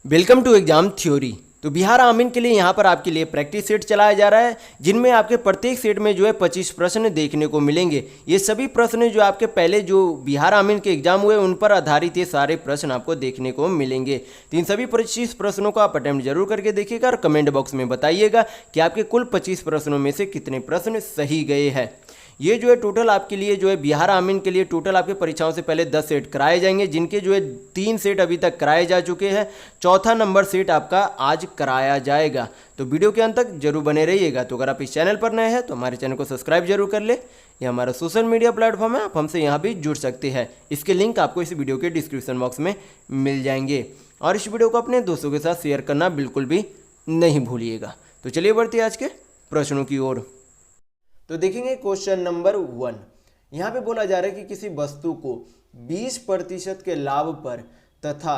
Welcome to exam theory. तो बिहार आमीन के लिए यहाँ पर आपके लिए प्रैक्टिस सेट चलाया जा रहा है, जिनमें आपके प्रत्येक सेट में जो है 25 प्रश्न देखने को मिलेंगे। ये सभी प्रश्न जो आपके पहले जो बिहार आमीन के एग्जाम हुए उन पर आधारित ये सारे प्रश्न आपको देखने को मिलेंगे। तो इन सभी 25 प्रश्नों को आप अटेम्प्ट जरूर करके देखिएगा और कमेंट बॉक्स में बताइएगा कि आपके कुल 25 प्रश्नों में से कितने प्रश्न सही गए हैं। ये जो है टोटल आपके लिए जो है बिहार आमीन के लिए टोटल आपके परीक्षाओं से पहले 10 सेट कराए जाएंगे, जिनके जो है 3 सेट अभी तक कराए जा चुके हैं। चौथा नंबर सेट आपका आज कराया जाएगा। तो वीडियो के अंत तक जरूर बने रहिएगा। तो अगर आप इस चैनल पर नए हैं तो हमारे चैनल को सब्सक्राइब जरूर कर ले। ये हमारा सोशल मीडिया प्लेटफॉर्म है, आप हमसे यहाँ भी जुड़ सकते हैं। इसके लिंक आपको इस वीडियो के डिस्क्रिप्शन बॉक्स में मिल जाएंगे। और इस वीडियो को अपने दोस्तों के साथ शेयर करना बिल्कुल भी नहीं भूलिएगा। तो चलिए बढ़ते हैं आज के प्रश्नों की ओर। तो देखेंगे क्वेश्चन नंबर 1। यहाँ पे बोला जा रहा है कि किसी वस्तु को 20% के लाभ पर तथा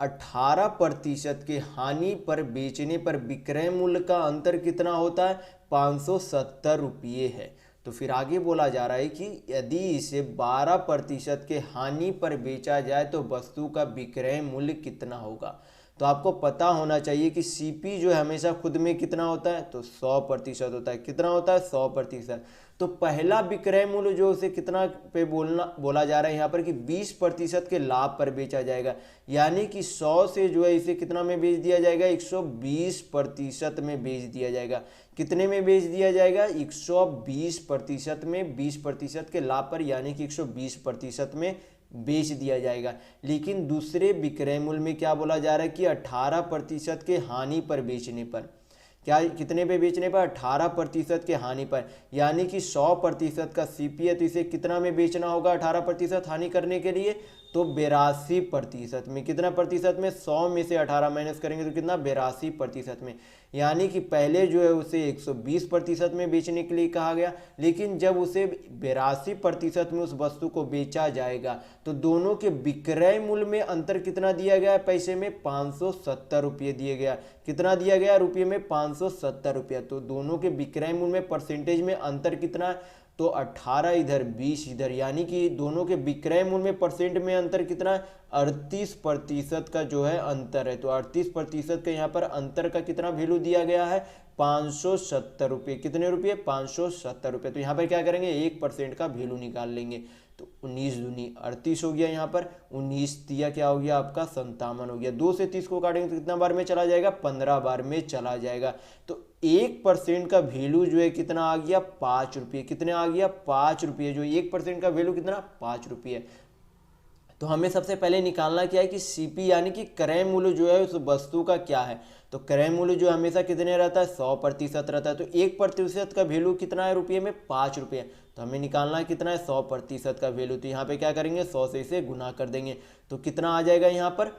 18% के हानि पर बेचने पर विक्रय मूल्य का अंतर कितना होता है? 570 रुपये है। तो फिर आगे बोला जा रहा है कि यदि इसे 12% के हानि पर बेचा जाए तो वस्तु का विक्रय मूल्य कितना होगा? तो आपको पता होना चाहिए कि सीपी जो है हमेशा खुद में कितना होता है, तो 100% होता है। कितना होता है? 100%। तो पहला विक्रय मूल्य जो उसे कितना पे बोला जा रहा है यहाँ पर कि 20% के लाभ पर बेचा जाएगा, यानी कि 100 से जो है इसे कितना में बेच दिया जाएगा? 120% में बेच दिया जाएगा। कितने में बेच दिया जाएगा? 120% में, 20% के लाभ पर, यानी कि 120% में बेच दिया जाएगा। लेकिन दूसरे विक्रय मूल्य में क्या बोला जा रहा है कि 18% के हानि पर बेचने पर, क्या कितने पे बेचने पर? 18% के हानि पर, यानी कि 100% का सीपी है तो इसे कितना में बेचना होगा 18% हानि करने के लिए? तो 82% में। कितना प्रतिशत में? 100 में से 18 माइनस करेंगे तो कितना? 82% में। यानी कि पहले जो है उसे 120% में बेचने के लिए कहा गया, लेकिन जब उसे 82% में उस वस्तु को बेचा जाएगा तो दोनों के विक्रय मूल्य में अंतर कितना दिया गया है? पैसे में 570 रुपये दिए गया। कितना दिया गया रुपये में? 570 रुपया। तो दोनों के विक्रय मूल्य में परसेंटेज में अंतर कितना है? तो 18 इधर, 20 इधर, यानी कि दोनों के विक्रय मूल्य में परसेंट में अंतर कितना है? 38% का जो है अंतर है। तो 38% का यहाँ पर अंतर का कितना वैल्यू दिया गया है? 570 रुपये। कितने रुपये? 570 रुपये। तो यहाँ पर क्या करेंगे? 1% का वैल्यू निकाल लेंगे। तो 19 दूनी 38 हो गया। यहाँ पर 19 दिया क्या हो गया आपका? 57 हो गया। 2 से 30 को काटेंगे तो कितना बार में चला जाएगा? 15 बार में चला जाएगा। तो 1% का वैल्यू जो है कितना आ गया? 5 रुपये। कितने आ गया? 5 रुपये। जो 1% का वैल्यू कितना? 5 रुपये। तो हमें सबसे पहले निकालना क्या है कि सीपी यानी कि क्रय मूल्य जो है उस वस्तु का क्या है। तो क्रय मूल्य जो हमेशा कितने रहता है? 100% रहता है। तो 1% का वैल्यू कितना है रुपये में? 5 रुपये। तो हमें निकालना है कितना है? 100% का वैल्यू। तो यहाँ पे क्या करेंगे? 100 से इसे गुना कर देंगे तो कितना आ जाएगा यहाँ पर?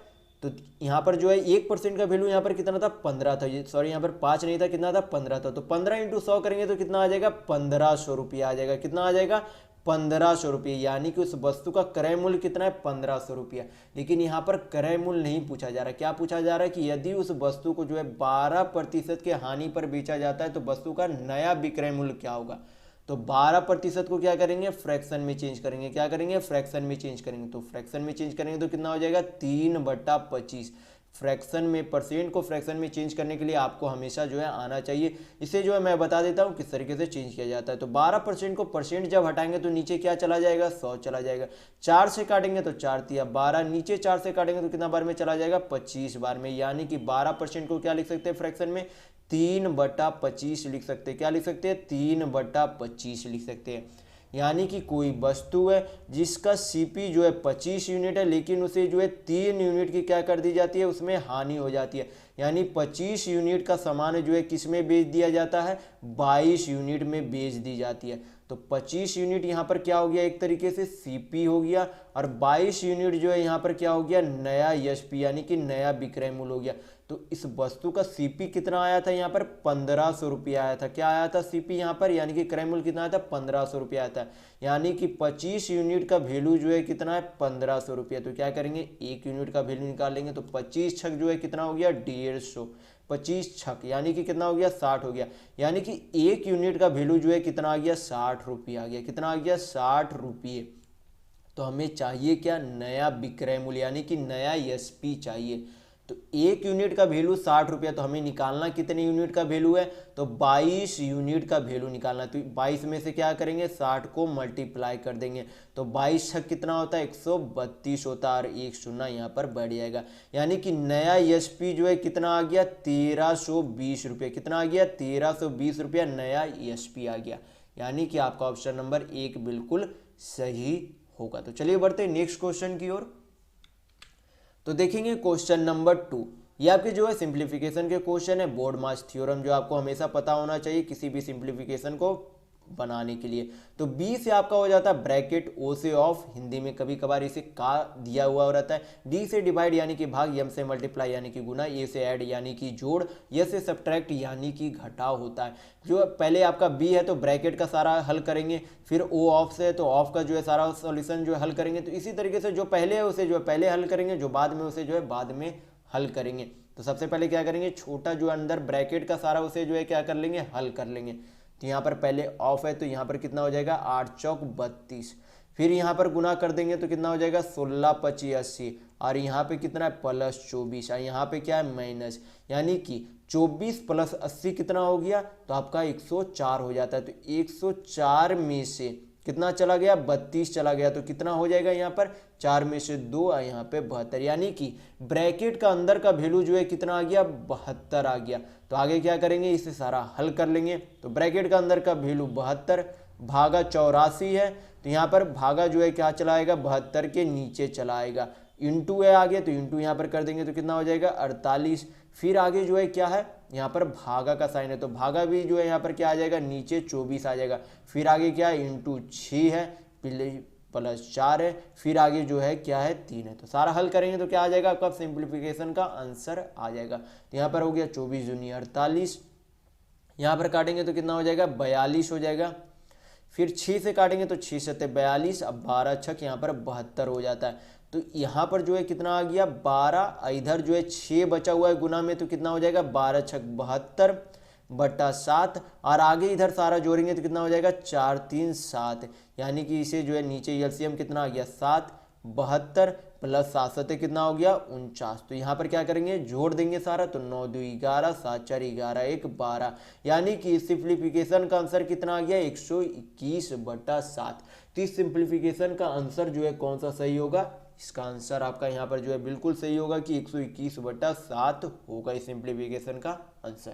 तो यहाँ पर जो है 1% का वैल्यू यहाँ पर कितना था? 15 था। ये सॉरी, यहाँ पर 5 नहीं था, कितना था? 15 था। तो 15 इंटू 100 करेंगे तो कितना आ जाएगा? 1500 रुपये आ जाएगा। कितना आ जाएगा? 1500 रुपये। यानी कि उस वस्तु का क्रय मूल्य कितना है? 1500 रुपया। लेकिन यहाँ पर क्रय मूल्य नहीं पूछा जा रहा। क्या पूछा जा रहा है कि यदि उस वस्तु को जो है 12% के हानि पर बेचा जाता है तो वस्तु का नया विक्रय मूल्य क्या होगा? तो 12% को क्या करेंगे? फ्रैक्शन में चेंज करेंगे। क्या करेंगे? फ्रैक्शन में चेंज करेंगे। तो फ्रैक्शन में चेंज करेंगे तो कितना हो जाएगा? 3/25। फ्रैक्शन में, परसेंट को फ्रैक्शन में चेंज करने के लिए आपको हमेशा जो है आना चाहिए। इसे जो है मैं बता देता हूँ किस तरीके से चेंज किया जाता है। तो 12% को परसेंट जब हटाएंगे तो नीचे क्या चला जाएगा? 100 चला जाएगा। 4 से काटेंगे तो 4 तिया 12, नीचे 4 से काटेंगे तो कितना बार में चला जाएगा? 25 बार में। यानी कि 12% को क्या लिख सकते हैं फ्रैक्शन में? 3/25 लिख सकते हैं। क्या लिख सकते हैं? 3/25 लिख सकते हैं। यानी कि कोई वस्तु है जिसका सीपी जो है 25 यूनिट है, लेकिन उसे जो है 3 यूनिट की क्या कर दी जाती है? उसमें हानि हो जाती है। यानी 25 यूनिट का सामान जो है किस में बेच दिया जाता है? 22 यूनिट में बेच दी जाती है। तो 25 यूनिट यहाँ पर क्या हो गया? एक तरीके से सीपी हो गया, और 22 यूनिट जो है यहाँ पर क्या हो गया? नया एसपी यानी कि नया विक्रय मूल्य हो गया। तो इस वस्तु का सीपी कितना आया था यहाँ पर? 1500 रुपये आया था। क्या आया था सीपी यहाँ पर? यानी कि क्रय मूल्य कितना आया था? 1500 रुपये आया था। यानी कि 25 यूनिट का वैल्यू जो है कितना है? 1500 रुपये। तो क्या करेंगे? 1 यूनिट का वैल्यू निकाल लेंगे। तो 25 छक जो है कितना हो गया? 150। 25 छक यानी कि कितना हो गया? 60 हो गया। यानी कि 1 यूनिट का वैल्यू जो है कितना आ गया? 60 रुपये आ गया। कितना आ गया? 60 रुपये। तो हमें चाहिए क्या? नया विक्रय मूल्य यानी कि नया एसपी चाहिए। तो एक यूनिट का वैल्यू 60 रुपया, तो हमें निकालना कितने यूनिट का वैल्यू है, तो 22 यूनिट का वैल्यू निकालना। तो 22 में से क्या करेंगे, 60 को मल्टीप्लाई कर देंगे, तो 22 छक कितना होता है, 132 होता है, और एक शून्य यहाँ पर बढ़ जाएगा। यानी कि नया एसपी जो है कितना आ गया, 1320 रुपये। कितना आ गया, 1320 रुपया नया एसपी आ गया। यानी कि आपका ऑप्शन नंबर 1 बिल्कुल सही होगा। तो चलिए बढ़ते हैं नेक्स्ट क्वेश्चन की ओर। तो देखेंगे क्वेश्चन नंबर 2। ये आपके जो है सिंप्लीफिकेशन के क्वेश्चन है, बोर्ड मास थ्योरम जो आपको हमेशा पता होना चाहिए किसी भी सिंप्लीफिकेशन को बनाने के लिए। तो बी से आपका हो जाता है ब्रैकेट, ओ से ऑफ, हिंदी में कभी कभार इसे का दिया हुआ रहता है, डी से डिवाइड यानी कि भाग, एम से मल्टीप्लाई यानी कि गुना, ए से ऐड यानी कि जोड़, ए से सब्ट्रैक्ट यानी कि घटाव होता है। जो पहले आपका बी है तो ब्रैकेट का सारा हल करेंगे, फिर ओ ऑफ से तो ऑफ का जो है सारा सॉल्यूशन जो है हल करेंगे। तो इसी तरीके से जो पहले है उसे जो है पहले हल करेंगे, जो बाद में उसे जो है बाद में हल करेंगे। तो सबसे पहले क्या करेंगे, छोटा जो अंदर ब्रैकेट का सारा उसे जो है क्या कर लेंगे, हल कर लेंगे। तो यहाँ पर पहले ऑफ है तो यहाँ पर कितना हो जाएगा, 8 चौक 32, फिर यहाँ पर गुना कर देंगे तो कितना हो जाएगा, 16 25 80, और यहाँ पे कितना है प्लस 24, और यहाँ पे क्या है माइनस, यानी कि 24 प्लस 80 कितना हो गया, तो आपका 104 हो जाता है। तो 104 में से कितना चला गया, 32 चला गया, तो कितना हो जाएगा यहाँ पर 4 में से 2, और यहाँ पे 72, यानी कि ब्रैकेट का अंदर का वैल्यू जो है कितना आ गया, 72 आ गया। तो आगे क्या करेंगे, इसे सारा हल कर लेंगे। तो ब्रैकेट का अंदर का वैल्यू 72 भागा 84 है, तो यहाँ पर भागा जो है क्या चलाएगा, 72 के नीचे चलाएगा, इंटू है आगे, तो इंटू यहाँ पर कर देंगे तो कितना हो जाएगा 48। फिर आगे जो है क्या है, यहाँ पर भागा का साइन है, तो भागा भी जो है यहाँ पर क्या आ जाएगा, नीचे 24 आ जाएगा। फिर आगे क्या है, इंटू 6 है, प्लस 4 है, फिर आगे जो है क्या है 3 है। तो सारा हल करेंगे तो क्या आ जाएगा, आपका सिंप्लीफिकेशन का आंसर आ जाएगा। तो यहाँ पर हो गया 24 दूनी 48, यहाँ पर काटेंगे तो कितना हो जाएगा, 42 हो जाएगा। फिर 6 से काटेंगे तो 6 सत्ते 42, अब 12 छक यहाँ पर 72 हो जाता है। तो यहाँ पर जो है कितना आ गया 12, इधर जो है 6 बचा हुआ है गुना में, तो कितना हो जाएगा 12 छक 72 बटा 7, और आगे इधर सारा जोड़ेंगे तो कितना हो जाएगा 4 3 7, यानी कि इसे जो है नीचे एलसीएम कितना आ गया 7, 72 प्लस 7 सत्ते कितना हो गया 49। तो यहाँ पर क्या करेंगे, जोड़ देंगे सारा, तो 9 2 11, 7 4 11 1 12, यानी कि सिंप्लीफिकेशन का आंसर कितना आ गया 121 बटा 7। तो इस सिंप्लीफिकेशन का आंसर जो है कौन सा सही होगा, इसका आंसर आपका यहाँ पर जो है बिल्कुल सही होगा कि 121 बटा 7 होगा इस सिंप्लीफिकेशन का आंसर।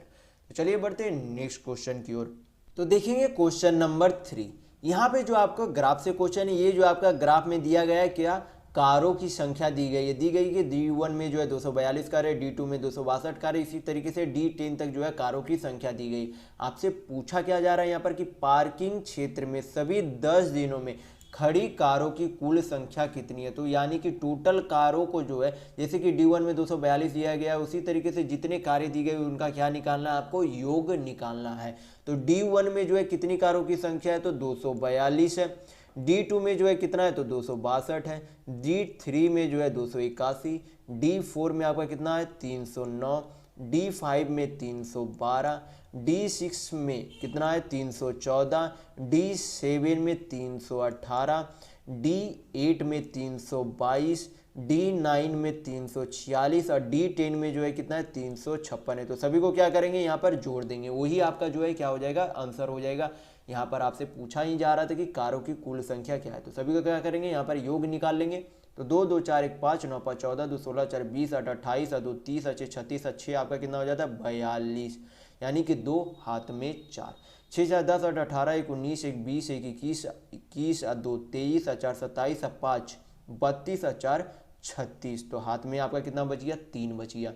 तो चलिए बढ़ते हैं नेक्स्ट क्वेश्चन की ओर। तो देखेंगे क्वेश्चन नंबर 3। यहाँ पे जो आपका ग्राफ से क्वेश्चन है, ये जो आपका ग्राफ में दिया गया है क्या, कारों की संख्या दी गई है, दी गई कि D1 में जो है 242 कार है, D2 में 262 कार है, इसी तरीके से D10 तक जो है कारों की संख्या दी गई। आपसे पूछा क्या जा रहा है यहाँ पर कि पार्किंग क्षेत्र में सभी 10 दिनों में खड़ी कारों की कुल संख्या कितनी है। तो यानी कि टोटल कारों को जो है, जैसे कि D1 में 242 दिया गया, उसी तरीके से जितने कारें दी गई उनका क्या निकालना है, आपको योग निकालना है। तो D1 में जो है कितनी कारों की संख्या है, तो 242 है। D2 में जो है कितना है, तो 262 है। D3 में जो है 281, D4 में आपका कितना है 309, D5 में 312, D6 में कितना है 314, D7 में 318, D8 में 322, D9 में 346, और D10 में जो है कितना है 356 है। तो सभी को क्या करेंगे, यहाँ पर जोड़ देंगे, वही आपका जो है क्या हो जाएगा, आंसर हो जाएगा। यहाँ पर आपसे पूछा ही जा रहा था कि कारों की कुल संख्या क्या है, तो सभी को क्या करेंगे, यहाँ पर योग निकाल लेंगे। तो 2 2 4 1 5 9 5 14 2 16 4 20 8 28 2 30 6 36 6 आपका कितना हो जाता है 42, यानी कि 2 हाथ में 4, 6 4 10 8 18 1 19 1 20 1 21 21 2 23 4 27 5 32 4 36। तो हाथ में आपका कितना बच गया, 3 बच गया।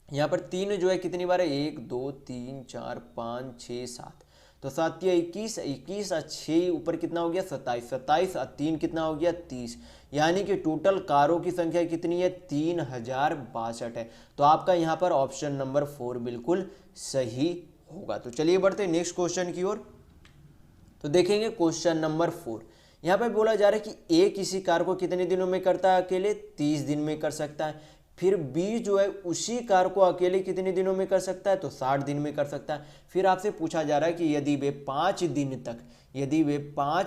यहाँ पर 3 जो है कितनी बार है, 1 2 3 4 5 6 7, तो 7 21 21 और 6 ऊपर कितना हो गया 27, 27 और 3 कितना हो गया 30, यानी कि टोटल कारों की संख्या कितनी है 3062 है। तो आपका यहाँ पर ऑप्शन नंबर 4 बिल्कुल सही होगा। तो चलिए बढ़ते हैं नेक्स्ट क्वेश्चन की ओर। तो देखेंगे क्वेश्चन नंबर 4। यहाँ पर बोला जा रहा है कि ए किसी कार को कितने दिनों में करता है, अकेले 30 दिन में कर सकता है। फिर बी जो है उसी कार को अकेले कितने दिनों में कर सकता है, तो 60 दिन में कर सकता है। फिर आपसे पूछा जा रहा है कि यदि वे 5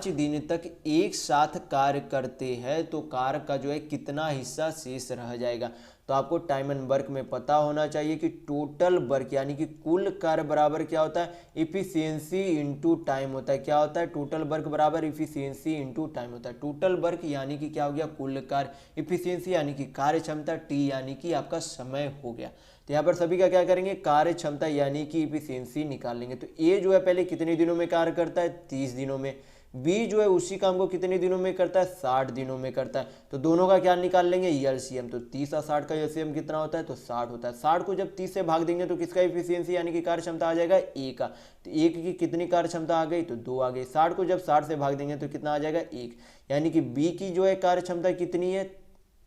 दिन तक एक साथ कार्य करते हैं तो कार का जो है कितना हिस्सा शेष रह जाएगा। तो आपको टाइम एंड वर्क में पता होना चाहिए कि टोटल वर्क यानी कि कुल कार्य बराबर क्या होता है, इफिशियंसी इंटू टाइम होता है। क्या होता है, टोटल वर्क बराबर इफिशियंसी इंटू टाइम होता है। टोटल वर्क यानी कि क्या हो गया, कुल कार्य, इफिशियंसी यानी कि कार्य क्षमता, टी यानी कि आपका समय हो गया। तो यहाँ पर सभी का क्या करेंगे, कार्य क्षमता यानी कि इफिशियंसी निकाल लेंगे। तो ए जो है पहले कितने दिनों में कार्य करता है, 30 दिनों में। बी जो है उसी काम को कितने दिनों में करता है, 60 दिनों में करता है। तो दोनों का क्या निकाल लेंगे, एलसीएम। तो 30 और 60 का एलसीएम कितना होता है, तो 60 होता है। 60 को जब 30 से भाग देंगे तो किसका इफिशियंसी यानी कि कार्य क्षमता आ जाएगा, ए का। तो एक की कितनी कार्य क्षमता आ गई, तो 2 आ गई। 60 को जब 60 से भाग देंगे तो कितना आ जाएगा, 1। यानी कि बी की जो है कार्य क्षमता कितनी है,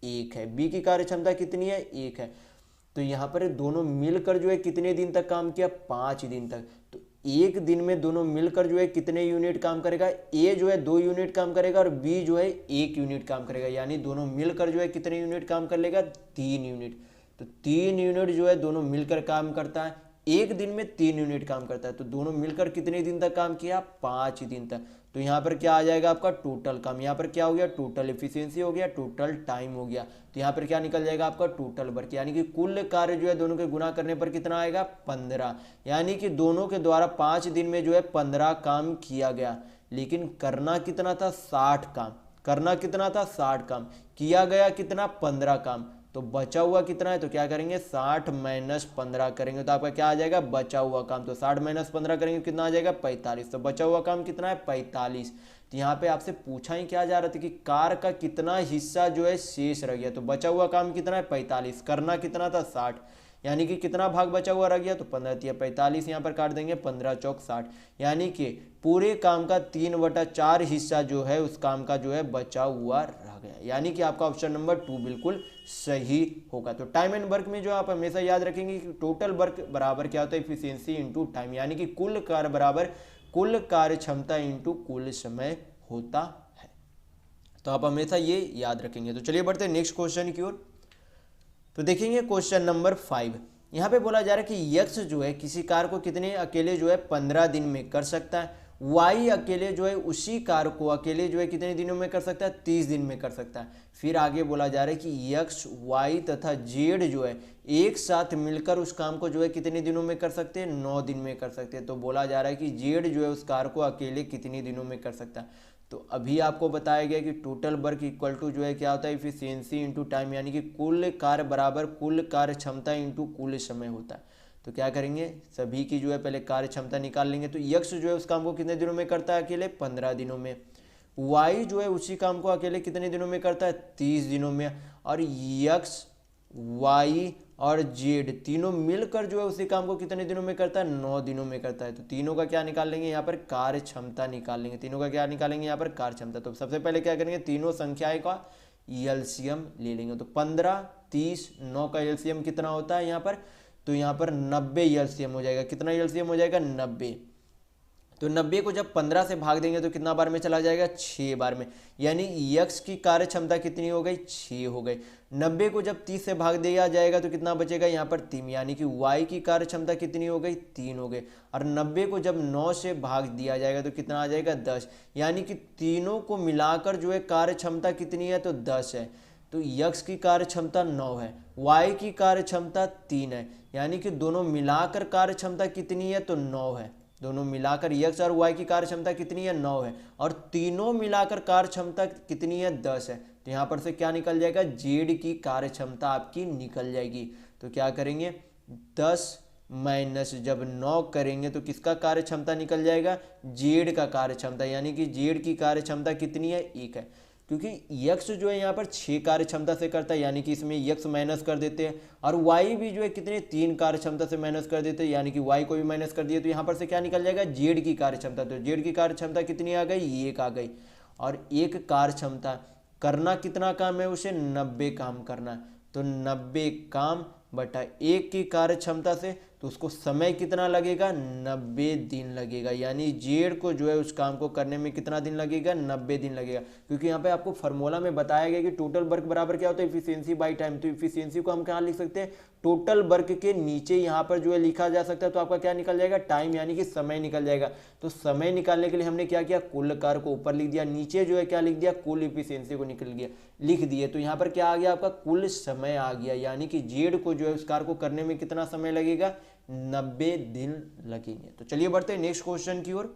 1 है। बी की कार्य क्षमता कितनी है, 1 है। तो यहाँ पर दोनों मिलकर जो है कितने दिन तक काम किया, 5 दिन तक। तो एक दिन में दोनों मिलकर जो है कितने यूनिट काम करेगा, ए जो है 2 यूनिट काम करेगा और बी जो है 1 यूनिट काम करेगा। यानी दोनों मिलकर जो है कितने यूनिट काम कर लेगा, 3 यूनिट। तो 3 यूनिट जो है दोनों मिलकर काम करता है। एक दिन में 3 यूनिट काम करता है। तो दोनों मिलकर कितने दिन तक काम किया, 5 दिन तक। तो यहाँ पर क्या आ जाएगा आपका टोटल काम। यहाँ पर क्या हो गया, टोटल एफिशिएंसी हो गया, टोटल टाइम हो गया। तो यहाँ पर क्या निकल जाएगा आपका टोटल वर्क, यानी कि कुल कार्य जो है दोनों के गुना करने पर कितना आएगा, 15। यानी कि दोनों के द्वारा 5 दिन में जो है 15 काम किया गया। लेकिन करना कितना था, 60 काम। करना कितना था, 60 काम। किया गया कितना, 15 काम। तो बचा हुआ कितना है, तो क्या करेंगे, 60 माइनस 15 करेंगे तो आपका क्या आ जाएगा, बचा हुआ काम। तो 60 माइनस 15 करेंगे कितना आ जाएगा, 45। तो बचा हुआ काम कितना है, 45। तो यहाँ पे आपसे पूछा ही क्या जा रहा था कि कार का कितना हिस्सा जो है शेष रह गया। तो बचा हुआ काम कितना है, 45। करना कितना था, 60। यानी कि कितना भाग बचा हुआ रह गया, तो 15 45 यहाँ पर काट देंगे, 15 चौक 60। यानी कि पूरे काम का 3/4 हिस्सा जो है उस काम का जो है बचा हुआ रह गया। यानी कि आपका ऑप्शन नंबर 2 बिल्कुल सही होगा। तो टाइम एंड वर्क में जो आप हमेशा याद रखेंगे कि टोटल वर्क बराबर क्या होता है, इफिशियंसी इंटू टाइम। यानी कि कुल कार्य बराबर कुल कार्य क्षमता इंटू कुल समय होता है। तो आप हमेशा ये याद रखेंगे। तो चलिए बढ़ते हैं नेक्स्ट क्वेश्चन की ओर। तो देखेंगे क्वेश्चन नंबर 5। यहाँ पे बोला जा रहा है कि यक्स जो है किसी कार को कितने अकेले जो है 15 दिन में कर सकता है। वाई अकेले जो है उसी कार को अकेले जो है कितने दिनों में कर सकता है, 30 दिन में कर सकता है। फिर आगे बोला जा रहा है कि यक्स, वाई तथा जेड जो है एक साथ मिलकर उस काम को जो है कितने दिनों में कर सकते हैं, 9 दिन में कर सकते हैं। तो बोला जा रहा है कि जेड जो है उस कार को अकेले कितने दिनों में कर सकता है। तो अभी आपको बताया गया कि टोटल वर्क इक्वल टू जो है क्या होता है, इफिशियंसी इंटू टाइम। यानी कि कुल कार्य बराबर कुल कार्य क्षमता इंटू कुल समय होता है। तो क्या करेंगे, सभी की जो है पहले कार्य क्षमता निकाल लेंगे। तो यक्स जो है उस काम को कितने दिनों में करता है, अकेले 15 दिनों में। वाई जो है उसी काम को अकेले कितने दिनों में करता है, 30 दिनों में। और यक्स, वाई और जेड तीनों मिलकर जो है उसी काम को कितने दिनों में करता है, 9 दिनों में करता है। तो तीनों का क्या निकाल लेंगे, यहाँ पर कार्य क्षमता निकाल लेंगे। तीनों का क्या निकालेंगे, यहाँ पर कार्य क्षमता। तो सबसे पहले क्या करेंगे, तीनों संख्याएं का एलसीएम ले लेंगे। तो 15, 30, 9 का एलसीएम कितना होता है यहाँ पर, तो यहाँ पर 90 एलसीएम हो जाएगा। कितना एलसीएम हो जाएगा, 90। तो 90 को जब 15 से भाग देंगे तो कितना बार में चला जाएगा, 6 बार में। यानी यक्स की कार्य क्षमता कितनी हो गई, 6 हो गई। 90 को जब 30 से भाग दिया जाएगा तो कितना बचेगा, यहाँ पर 3। यानी कि वाई की कार्य क्षमता कितनी हो गई, 3 हो गई। और 90 को जब 9 से भाग दिया जाएगा तो कितना आ जाएगा, 10। यानी कि तीनों को मिलाकर जो है कार्य क्षमता कितनी है, तो 10 है। तो यक्स की कार्य क्षमता 9 है, वाई की कार्य क्षमता 3 है। यानी कि दोनों मिलाकर कार्य क्षमता कितनी है, तो 9 है। दोनों मिलाकर यक्स और वाई की कार्य क्षमता कितनी है, 9 है। और तीनों मिलाकर कार्य क्षमता कितनी है, 10 है। तो यहाँ पर से क्या निकल जाएगा, जेड की कार्य क्षमता आपकी निकल जाएगी। तो क्या करेंगे, 10 माइनस जब 9 करेंगे तो किसका कार्य क्षमता निकल जाएगा, जेड का कार्य क्षमता। यानी कि जेड की कार्य क्षमता कितनी है, 1 है। क्योंकि यक्स जो है यहाँ पर 6 कार्य क्षमता से करता है, यानी कि इसमें यक्स माइनस कर देते हैं। और वाई भी जो है कितने, 3 कार्य क्षमता से माइनस कर देते हैं, यानी कि वाई को भी माइनस कर दिए। तो यहाँ पर से क्या निकल जाएगा, जेड की कार्य क्षमता। तो जेड की कार्य क्षमता कितनी आ गई, 1 आ गई। और 1 कार्य क्षमता, करना कितना काम है उसे, 90 काम करना है। तो 90 काम बटा 1 की कार्य क्षमता से, तो उसको समय कितना लगेगा, 90 दिन लगेगा। यानी जेड को जो है उस काम को करने में कितना दिन लगेगा, 90 दिन लगेगा। क्योंकि यहाँ पे आपको फार्मूला में बताया गया कि टोटल वर्क बराबर क्या होता है, इफिशियंसी बाई टाइम। तो इफिशियंसी को हम कहाँ लिख सकते हैं, टोटल वर्क के नीचे यहाँ पर जो है लिखा जा सकता है। तो आपका क्या निकल जाएगा, टाइम, यानी कि समय निकल जाएगा। तो समय निकालने के लिए हमने क्या किया, कुल कार्य को ऊपर लिख दिया, नीचे जो है क्या लिख दिया, कुल इफिशियंसी को लिख दिए। तो यहाँ पर क्या आ गया, आपका कुल समय आ गया। यानी कि जेड को जो है उस कार्य को करने में कितना समय लगेगा, 90 दिन लगेंगे। तो चलिए बढ़ते हैं नेक्स्ट क्वेश्चन की ओर।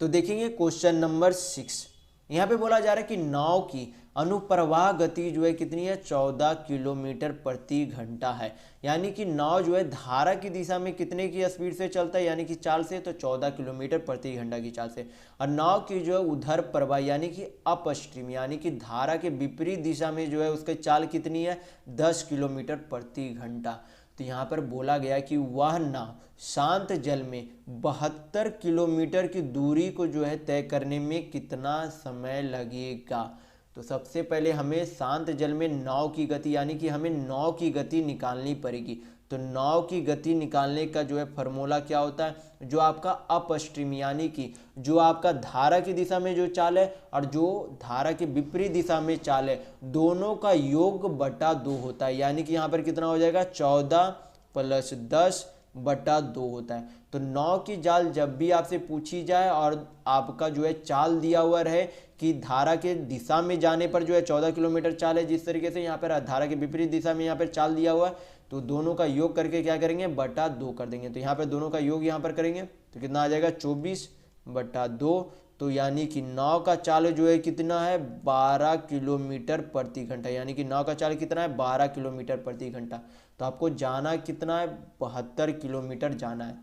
तो देखेंगे क्वेश्चन नंबर 6। यहाँ पे बोला जा रहा है कि नाव की अनुप्रवाह गति जो है कितनी है, 14 किलोमीटर प्रति घंटा है। यानी कि नाव जो है धारा की दिशा में कितने की स्पीड से चलता है, यानी कि चाल से, तो 14 किलोमीटर प्रति घंटा की चाल से। और नाव की जो है उधर प्रवाह यानी कि अपस्ट्रीम, यानी कि धारा के विपरीत दिशा में जो है उसकी चाल कितनी है, 10 किलोमीटर प्रति घंटा। तो यहाँ पर बोला गया कि वह नाव शांत जल में 72 किलोमीटर की दूरी को जो है तय करने में कितना समय लगेगा। तो सबसे पहले हमें शांत जल में नाव की गति, यानी कि हमें नाव की गति निकालनी पड़ेगी। तो नाव की गति निकालने का जो है फार्मूला क्या होता है, जो आपका अपस्ट्रीम यानी कि जो आपका धारा की दिशा में जो चाल है और जो धारा के विपरीत दिशा में चाल है, दोनों का योग बटा 2 होता है। यानी कि यहाँ पर कितना हो जाएगा, 14 + 10 बटा 2 होता है। तो नाव की चाल जब भी आपसे पूछी जाए और आपका जो है चाल दिया हुआ रहे कि धारा के दिशा में जाने पर जो है 14 किलोमीटर चाल है, जिस तरीके से यहाँ पर धारा के विपरीत दिशा में यहाँ पर चाल दिया हुआ है, तो दोनों का योग करके क्या करेंगे, बटा 2 कर देंगे। तो यहाँ पर दोनों का योग यहाँ पर करेंगे तो कितना आ जाएगा, 24 बटा 2। तो यानी कि नाव का चाल जो है कितना है, 12 किलोमीटर प्रति घंटा। यानी कि नाव का चाल कितना है, 12 किलोमीटर प्रति घंटा। तो आपको जाना कितना है, 72 किलोमीटर जाना है।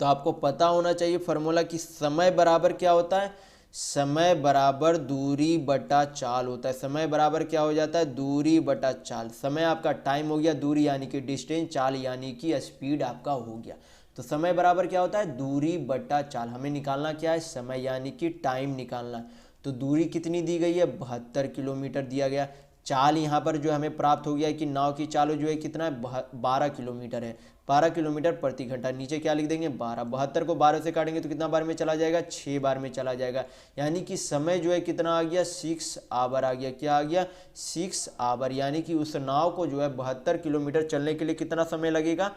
तो आपको पता होना चाहिए फार्मूला कि समय बराबर क्या होता है, समय बराबर दूरी बटा चाल होता है। समय बराबर क्या हो जाता है, दूरी बटा चाल। समय आपका टाइम हो गया, दूरी यानी कि डिस्टेंस, चाल यानी कि स्पीड आपका हो गया। तो समय बराबर क्या होता है, दूरी बटा चाल। हमें निकालना क्या है, समय यानी कि टाइम निकालना है। तो दूरी कितनी दी गई है, 72 किलोमीटर दिया गया। चाल यहाँ पर जो हमें प्राप्त हो गया है कि नाव की चाल जो है कितना है, 12 किलोमीटर है, 12 किलोमीटर प्रति घंटा। नीचे क्या लिख देंगे, 12। 72 को 12 से काटेंगे तो कितना बार में चला जाएगा, 6 बार में चला जाएगा। यानी कि समय जो है कितना आ गया, 6 आवर आ गया। क्या आ गया, 6 आवर। यानी कि उस नाव को जो है 72 किलोमीटर चलने के लिए कितना समय लगेगा,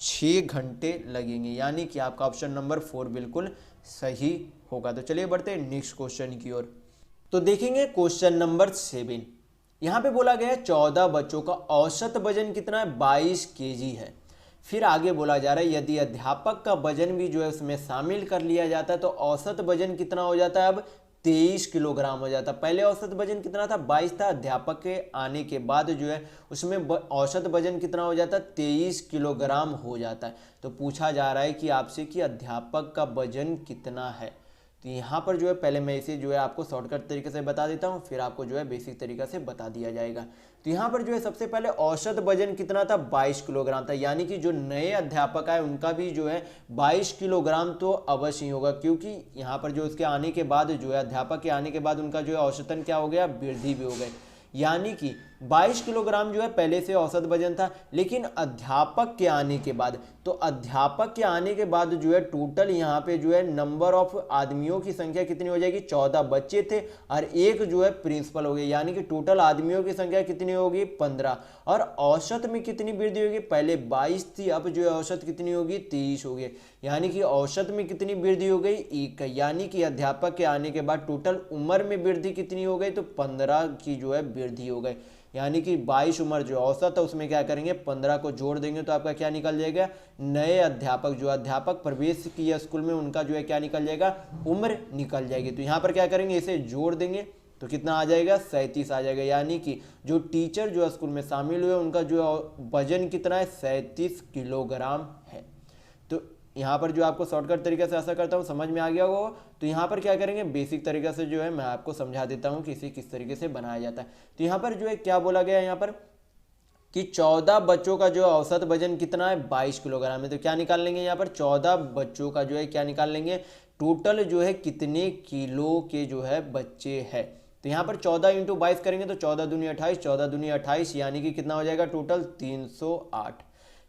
6 घंटे लगेंगे। यानी कि आपका ऑप्शन नंबर 4 बिल्कुल सही होगा। तो चलिए बढ़ते हैं नेक्स्ट क्वेश्चन की ओर। तो देखेंगे क्वेश्चन नंबर 7। यहाँ पे बोला गया है 14 बच्चों का औसत वजन कितना है, 22 केजी है। फिर आगे बोला जा रहा है यदि अध्यापक का वजन भी जो है उसमें शामिल कर लिया जाता है तो औसत वजन कितना हो जाता है, अब 23 किलोग्राम हो जाता है। पहले औसत वजन कितना था, 22 था। अध्यापक के आने के बाद जो है उसमें औसत वजन कितना हो जाता है, 23 किलोग्राम हो जाता है। तो पूछा जा रहा है कि आपसे कि अध्यापक का वजन कितना है। तो यहाँ पर जो है पहले मैं इसे जो है आपको शॉर्टकट तरीके से बता देता हूँ, फिर आपको जो है बेसिक तरीके से बता दिया जाएगा। तो यहाँ पर जो है सबसे पहले औसत वजन कितना था, 22 किलोग्राम था। यानी कि जो नए अध्यापक आए उनका भी जो है 22 किलोग्राम तो अवश्य ही होगा, क्योंकि यहाँ पर जो उसके आने के बाद जो है अध्यापक के आने के बाद उनका जो है औसतन क्या हो गया, वृद्धि भी हो गई। यानी कि 22 किलोग्राम जो है पहले से औसत वजन था, लेकिन अध्यापक के आने के बाद, तो अध्यापक के आने के बाद जो है टोटल यहाँ पे जो है नंबर ऑफ आदमियों की संख्या कितनी हो जाएगी, 14 बच्चे थे और एक जो है प्रिंसिपल हो गए। यानी कि टोटल आदमियों की संख्या कितनी होगी, 15। और औसत में कितनी वृद्धि होगी, पहले 22 थी, अब जो है औसत कितनी होगी, 23 होगी। यानी कि औसत में कितनी वृद्धि हो गई, 1। यानी कि अध्यापक के आने के बाद टोटल उम्र में वृद्धि कितनी हो गई, तो 15 की जो है वृद्धि हो गई। यानी कि 22 उम्र जो औसत है उसमें क्या करेंगे, 15 को जोड़ देंगे तो आपका क्या निकल जाएगा, नए अध्यापक जो अध्यापक प्रवेश किया स्कूल में उनका जो है क्या निकल जाएगा, उम्र निकल जाएगी। तो यहाँ पर क्या करेंगे, इसे जोड़ देंगे तो कितना आ जाएगा, 37 आ जाएगा। यानी कि जो टीचर जो स्कूल में शामिल हुए उनका जो वजन कितना है, 37 किलोग्राम है। तो यहाँ पर जो आपको शॉर्टकट तरीके से आशा करता हूँ समझ में आ गया होगा। तो यहाँ पर क्या करेंगे, बेसिक तरीके से जो है मैं आपको समझा देता हूँ कि इसे किस तरीके से बनाया जाता है। तो यहाँ पर जो है क्या बोला गया है यहाँ पर कि 14 बच्चों का जो औसत वजन कितना है, 22 किलोग्राम है। तो क्या निकाल लेंगे यहाँ पर, 14 बच्चों का जो है क्या निकाल लेंगे, टोटल जो है कितने किलो के जो है बच्चे हैं। तो यहाँ पर 14 × 22 करेंगे तो 14 दूनी 28, 14 दूनी 28 यानी कि कितना हो जाएगा टोटल 308।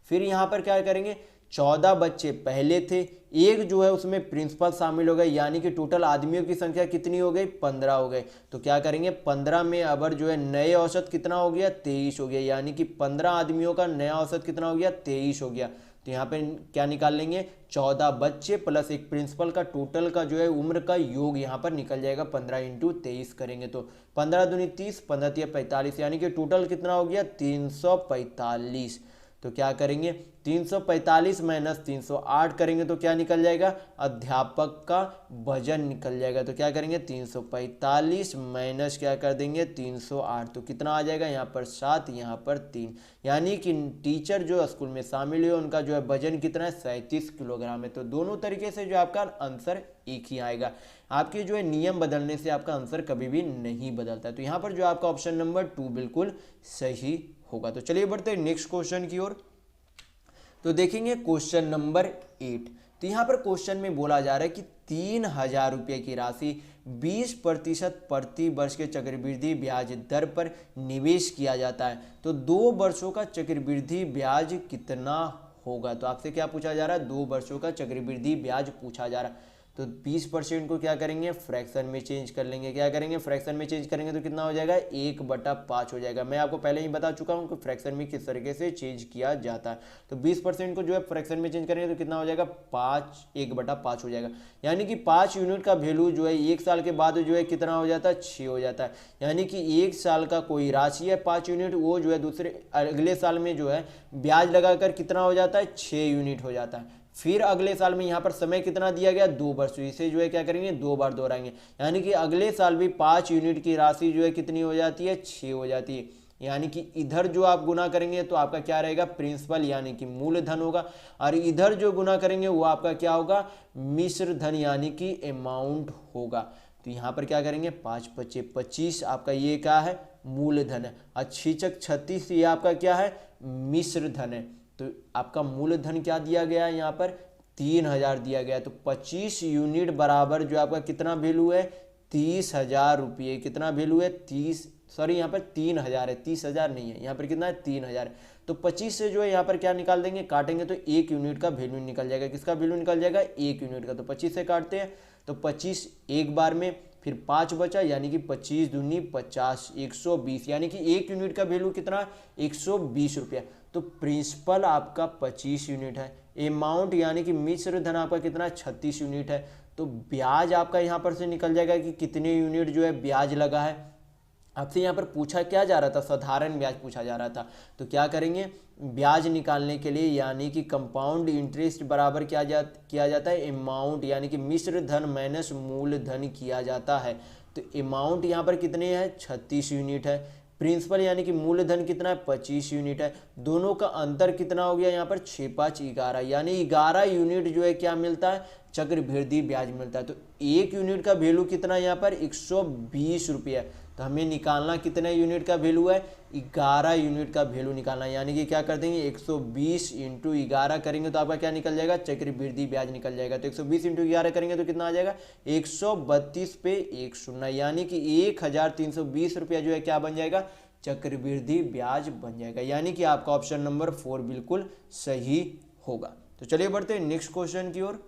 फिर यहाँ पर क्या करेंगे, 14 बच्चे पहले थे, एक जो है उसमें प्रिंसिपल शामिल हो गए, यानी कि टोटल आदमियों की संख्या कितनी हो गई, 15 हो गए। तो क्या करेंगे, 15 में अबर जो है नए औसत कितना हो गया, 23 हो गया, यानी कि 15 आदमियों का नया औसत कितना हो गया, 23 हो गया। तो यहाँ पे क्या निकाल लेंगे, 14 बच्चे प्लस एक प्रिंसिपल का टोटल का जो है उम्र का योग यहाँ पर निकल जाएगा। 15 × 23 करेंगे तो 15 दूनी 30, 15 तिया 45, यानी कि टोटल कितना हो गया, 345। तो क्या करेंगे, 345 - 308 करेंगे तो क्या निकल जाएगा, अध्यापक का वजन निकल जाएगा। तो क्या करेंगे, 345 माइनस क्या कर देंगे, 308, तो कितना आ जाएगा, यहाँ पर 7, यहाँ पर 3, यानी कि टीचर जो स्कूल में शामिल हुए उनका जो है वजन कितना है, 37 किलोग्राम है। तो दोनों तरीके से जो आपका आंसर एक ही आएगा। आपके जो है नियम बदलने से आपका आंसर कभी भी नहीं बदलता है। तो यहाँ पर जो आपका ऑप्शन नंबर 2 बिल्कुल सही होगा। तो चलिए बढ़ते हैं नेक्स्ट क्वेश्चन की ओर। तो देखेंगे क्वेश्चन नंबर 8। तो यहाँ पर क्वेश्चन में बोला जा रहा है कि 3000 रुपये की राशि 20% प्रति वर्ष के चक्रवृद्धि ब्याज दर पर निवेश किया जाता है, तो 2 वर्षों का चक्रवृद्धि ब्याज कितना होगा। तो आपसे क्या पूछा जा रहा है, 2 वर्षों का चक्रवृद्धि ब्याज पूछा जा रहा है। तो 20% को क्या करेंगे, फ्रैक्शन में चेंज कर लेंगे। क्या करेंगे, फ्रैक्शन में चेंज करेंगे तो कितना हो जाएगा, 1/5 हो जाएगा। मैं आपको पहले ही बता चुका हूँ कि फ्रैक्शन में किस तरीके से चेंज किया जाता है। तो 20% को जो है फ्रैक्शन में चेंज करेंगे तो कितना हो जाएगा, 1/5 हो जाएगा। यानी कि 5 यूनिट का वैल्यू जो है 1 साल के बाद जो है कितना हो जाता है, 6 हो जाता है। यानी कि 1 साल का कोई राशि है 5 यूनिट, वो जो है दूसरे अगले साल में जो है ब्याज लगाकर कितना हो जाता है, 6 यूनिट हो जाता है। फिर अगले साल में यहाँ पर समय कितना दिया गया, 2 वर्ष, इसे जो है क्या करेंगे, 2 बार दोहराएंगे। यानी कि अगले साल भी 5 यूनिट की राशि जो है कितनी हो जाती है, 6 हो जाती है। यानी कि इधर जो आप गुना करेंगे तो आपका क्या रहेगा, प्रिंसिपल यानी कि मूलधन होगा, और इधर जो गुना करेंगे वो आपका क्या होगा, मिश्र धन यानी कि अमाउंट होगा। तो यहाँ पर क्या करेंगे, 5 × 5 = 25, आपका ये क्या है, मूलधन है। और 6 × 36 ये आपका क्या है, मिश्र धन है। तो आपका मूलधन क्या दिया गया है, यहाँ पर 3000 दिया गया है। तो 25 यूनिट बराबर जो आपका कितना वैल्यू है, 30,000 रुपये। कितना वैल्यू है, 30 यहाँ पर 3000 है, 30,000 नहीं है, यहाँ पर कितना है, 3000। तो 25 से जो है यहाँ पर क्या निकाल देंगे, काटेंगे तो 1 यूनिट का वैल्यू निकल जाएगा। किसका वैल्यू निकल जाएगा, 1 यूनिट का। तो 25 से काटते हैं तो 25 एक बार में, फिर 5 बचा, यानी कि 25 दूनी 50, 120, यानी कि 1 यूनिट का वैल्यू कितना, 120 रुपया। तो प्रिंसिपल आपका 25 यूनिट है, अमाउंट यानी कि मिश्र धन आपका कितना, 36 यूनिट है। तो ब्याज आपका यहाँ पर से निकल जाएगा कि कितने यूनिट जो है ब्याज लगा है। आपसे यहाँ पर पूछा क्या जा रहा था, साधारण ब्याज पूछा जा रहा था। तो क्या करेंगे, ब्याज निकालने के लिए यानी कि कंपाउंड इंटरेस्ट बराबर किया जाता है अमाउंट यानी कि मिश्र धन माइनस मूलधन किया जाता है। तो अमाउंट यहाँ पर कितने है, 36 यूनिट है। प्रिंसिपल यानी कि मूलधन कितना है, 25 यूनिट है। दोनों का अंतर कितना हो गया, यहाँ पर 6 × 5 = 11, यानी 11 यूनिट जो है क्या मिलता है, चक्रवृद्धि ब्याज मिलता है। तो 1 यूनिट का वैल्यू कितना यहाँ पर, 120 रुपये। तो हमें निकालना कितने यूनिट का वैल्यू है, 11 यूनिट का वैल्यू निकालना। यानी कि क्या कर देंगे, 120 × 11 करेंगे तो आपका क्या निकल जाएगा, चक्रवृद्धि ब्याज निकल जाएगा। तो 120 × 11 करेंगे तो कितना आ जाएगा, 132 पे 1 शून्य, यानी कि 1320 रुपया जो है क्या बन जाएगा, चक्रवृद्धि ब्याज बन जाएगा। यानी कि आपका ऑप्शन नंबर 4 बिल्कुल सही होगा। तो चलिए बढ़ते हैं नेक्स्ट क्वेश्चन की ओर।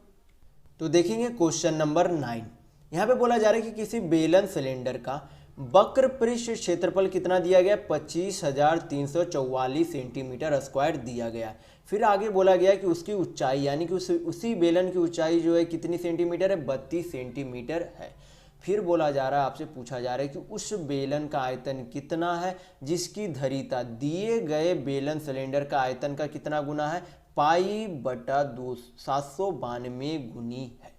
तो देखेंगे क्वेश्चन नंबर 9। यहाँ पे बोला जा रहा है कि किसी बेलन सिलेंडर का वक्र पृष्ठ क्षेत्रफल कितना दिया गया, 25,344 सेंटीमीटर स्क्वायर दिया गया। फिर आगे बोला गया कि उसकी ऊंचाई यानी कि उसी बेलन की ऊंचाई जो है कितनी सेंटीमीटर है, 32 सेंटीमीटर है। फिर बोला जा रहा है, आपसे पूछा जा रहा है कि उस बेलन का आयतन कितना है जिसकी धरीता दिए गए बेलन सिलेंडर का आयतन का कितना गुना है, π/2 792 गुनी है।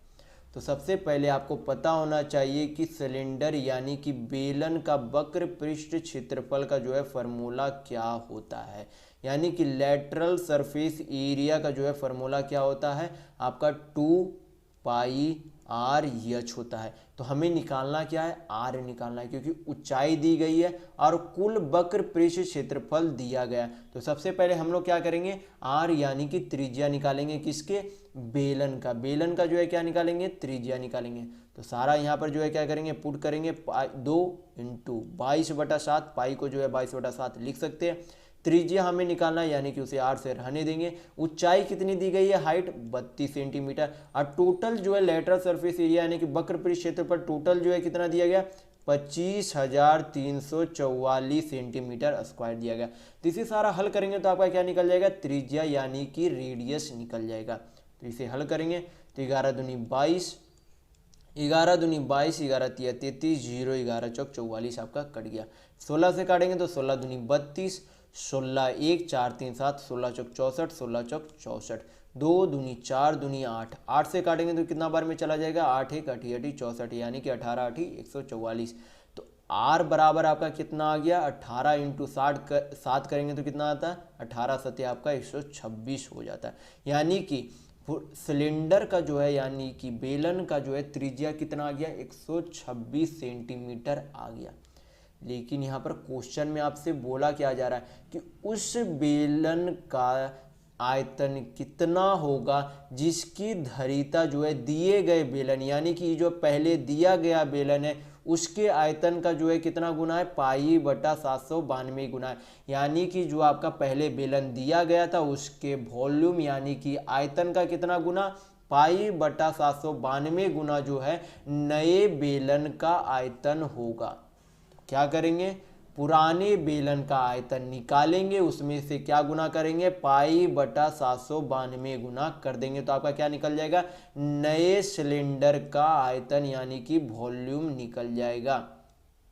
तो सबसे पहले आपको पता होना चाहिए कि सिलेंडर यानी कि बेलन का वक्र पृष्ठ क्षेत्रफल का जो है फॉर्मूला क्या होता है। यानी कि लेटरल सरफेस एरिया का जो है फॉर्मूला क्या होता है, आपका 2πr/h होता है। तो हमें निकालना क्या है, r निकालना है, क्योंकि ऊंचाई दी गई है और कुल वक्र पृष्ठ क्षेत्रफल दिया गया। तो सबसे पहले हम लोग क्या करेंगे, r यानी कि त्रिज्या निकालेंगे, किसके, बेलन का। बेलन का जो है क्या निकालेंगे, त्रिज्या निकालेंगे। तो सारा यहाँ पर जो है क्या करेंगे, पुट करेंगे 2 × 22/7, पाई को जो है 22/7 लिख सकते हैं। त्रिज्या हमें निकालना है, यानी कि उसे r से रहने देंगे। ऊंचाई कितनी दी गई है, हाइट 32 सेंटीमीटर। और टोटल जो है लेटरल सरफेस एरिया यानी कि वक्र पृष्ठ क्षेत्र पर टोटल जो है कितना दिया गया, 25,344 सेंटीमीटर स्क्वायर दिया गया। तो इसे सारा हल करेंगे तो आपका क्या निकल जाएगा, त्रिज्या यानी कि रेडियस निकल जाएगा। तो इसे हल करेंगे तो 11 दूनी 22, 11 दूनी 22, 11 तिया 33, 0 11 चौक 44 आपका कट गया। 16 से काटेंगे तो 16 दूनी 32, 16 1 4 3 7, 16 चौक 64, 16 चौक 64, 2 दूनी 4 दूनी 8, 8 से काटेंगे तो कितना बार में चला जाएगा, 8 1 8 8 64, यानी कि 18 8 144। तो r बराबर आपका कितना आ गया, 18 इंटू 7 करेंगे तो कितना आता है, 18 सत्या आपका 126 हो जाता है। यानी कि सिलेंडर का जो है यानी कि बेलन का जो है त्रिज्या कितना आ गया, 126 सेंटीमीटर आ गया। लेकिन यहाँ पर क्वेश्चन में आपसे बोला क्या जा रहा है कि उस बेलन का आयतन कितना होगा जिसकी धरीता जो है दिए गए बेलन यानी कि जो पहले दिया गया बेलन है उसके आयतन का जो है कितना गुना है, पाई बटा 792 गुना है। यानी कि जो आपका पहले बेलन दिया गया था उसके वॉल्यूम यानी कि आयतन का कितना गुना, पाई बटा 792 गुना जो है नए बेलन का आयतन होगा। क्या करेंगे, पुराने बेलन का आयतन निकालेंगे, उसमें से क्या गुना करेंगे, पाई बटा 792 गुना कर देंगे तो आपका क्या निकल जाएगा, नए सिलेंडर का आयतन यानी कि वॉल्यूम निकल जाएगा।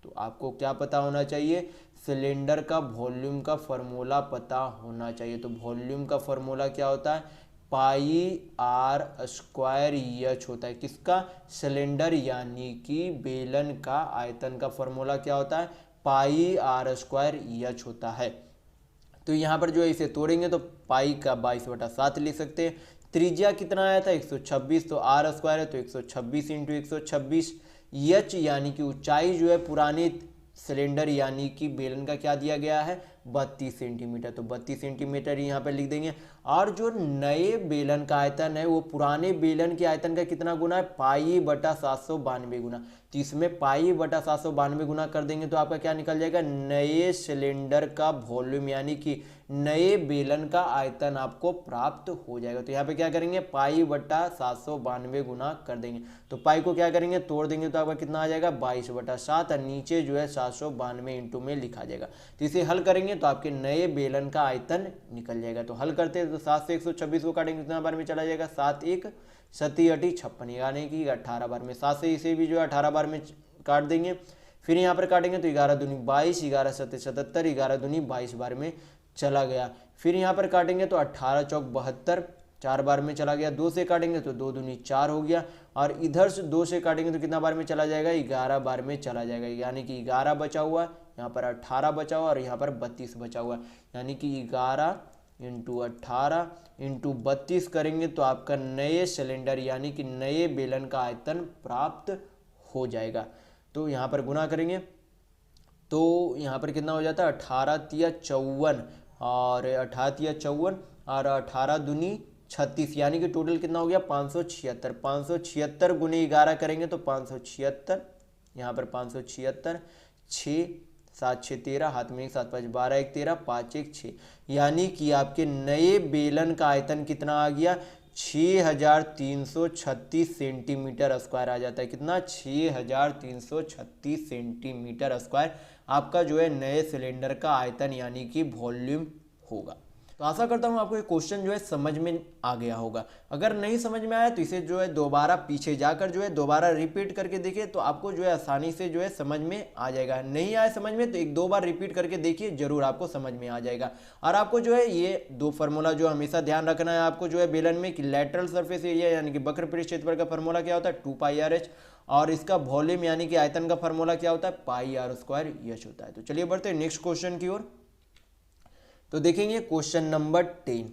तो आपको क्या पता होना चाहिए, सिलेंडर का वॉल्यूम का फॉर्मूला पता होना चाहिए। तो वॉल्यूम का फॉर्मूला क्या होता है, पाई r स्क्वायर एच होता है, किसका, सिलेंडर यानी कि बेलन का आयतन का फॉर्मूला क्या होता है, पाई r स्क्वायर एच होता है। तो यहाँ पर जो है इसे तोड़ेंगे तो पाई का 22/7 लिख सकते हैं। त्रिज्या कितना आया था, 126, तो r स्क्वायर है तो 126 इंटू 126। एच यानी कि ऊंचाई जो है पुराने सिलेंडर यानी कि बेलन का क्या दिया गया है, 32 सेंटीमीटर, तो 32 सेंटीमीटर यहाँ पर लिख देंगे। और जो नए बेलन का आयतन है वो पुराने बेलन के आयतन का कितना गुना है, पाई बटा 792 गुना। तो इसमें पाई बटा 792 गुना कर देंगे तो आपका क्या निकल जाएगा, नए सिलेंडर का वॉल्यूम यानी कि नए बेलन का आयतन आपको प्राप्त हो जाएगा। तो यहाँ पे क्या करेंगे, पाई बटा 792 गुना कर देंगे। तो पाई को क्या करेंगे, तोड़ देंगे तो आपका कितना आ जाएगा, 22/7, और नीचे जो है 792 इंटू में लिखा जाएगा। तो इसे हल करेंगे तो आपके नए बेलन का आयतन निकल जाएगा। तो हल करते हैं तो 7 से 126 को काटेंगे कितना बार में चला जाएगा, 7 1 7 8 56, यानी कि 18 बार में। 7 से इसे भी जो है 18 बार में काट देंगे। फिर यहाँ पर काटेंगे तो 11 दूनी 22, 11 7 77, 11 दूनी 22 बार में चला गया। फिर यहाँ पर काटेंगे तो 18 चौक 72, 4 बार में चला गया। 2 से काटेंगे तो 2 दूनी 4 हो गया, और इधर से 2 से काटेंगे तो कितना बार में चला जाएगा, 11 बार में चला जाएगा। यानी कि 11 बचा हुआ, यहाँ पर 18 बचा हुआ और यहाँ पर 32 बचा हुआ, यानी कि 11 इंटू 18 इंटू 32 करेंगे तो आपका नए सिलेंडर यानी कि नए बेलन का आयतन प्राप्त हो जाएगा। तो यहाँ पर गुना करेंगे तो यहाँ पर कितना हो जाता है, 18 तिया 54 और 18 तिया 54 और 18 दूनी 36, यानी कि टोटल कितना हो गया, 576। 576 गुने 11 करेंगे तो 576, यहाँ पर 576, 6 7 6 13, हाथ में 7 5 12 1 13, 5 1 6, यानी कि आपके नए बेलन का आयतन कितना आ गया, 6336 सेंटीमीटर स्क्वायर आ जाता है। कितना, 6336 सेंटीमीटर स्क्वायर आपका जो है नए सिलेंडर का आयतन यानी कि वॉल्यूम होगा। तो आशा करता हूँ आपको ये क्वेश्चन जो है समझ में आ गया होगा। अगर नहीं समझ में आया तो इसे जो है दोबारा पीछे जाकर जो है दोबारा रिपीट करके देखिए, तो आपको जो है आसानी से जो है समझ में आ जाएगा। नहीं आया समझ में तो 1-2 बार रिपीट करके देखिए, जरूर आपको समझ में आ जाएगा। और आपको जो है ये 2 फार्मूला जो हमेशा ध्यान रखना है आपको जो है बेलन में कि लेटरल सरफेस एरिया यानी कि वक्र पृष्ठ क्षेत्रफल का फार्मूला क्या होता है, 2πrh, और इसका वॉल्यूम यानी कि आयतन का फार्मूला क्या होता है, πr स्क्वायर एच होता है। तो चलिए बढ़ते हैं नेक्स्ट क्वेश्चन की ओर। तो देखेंगे क्वेश्चन नंबर 10।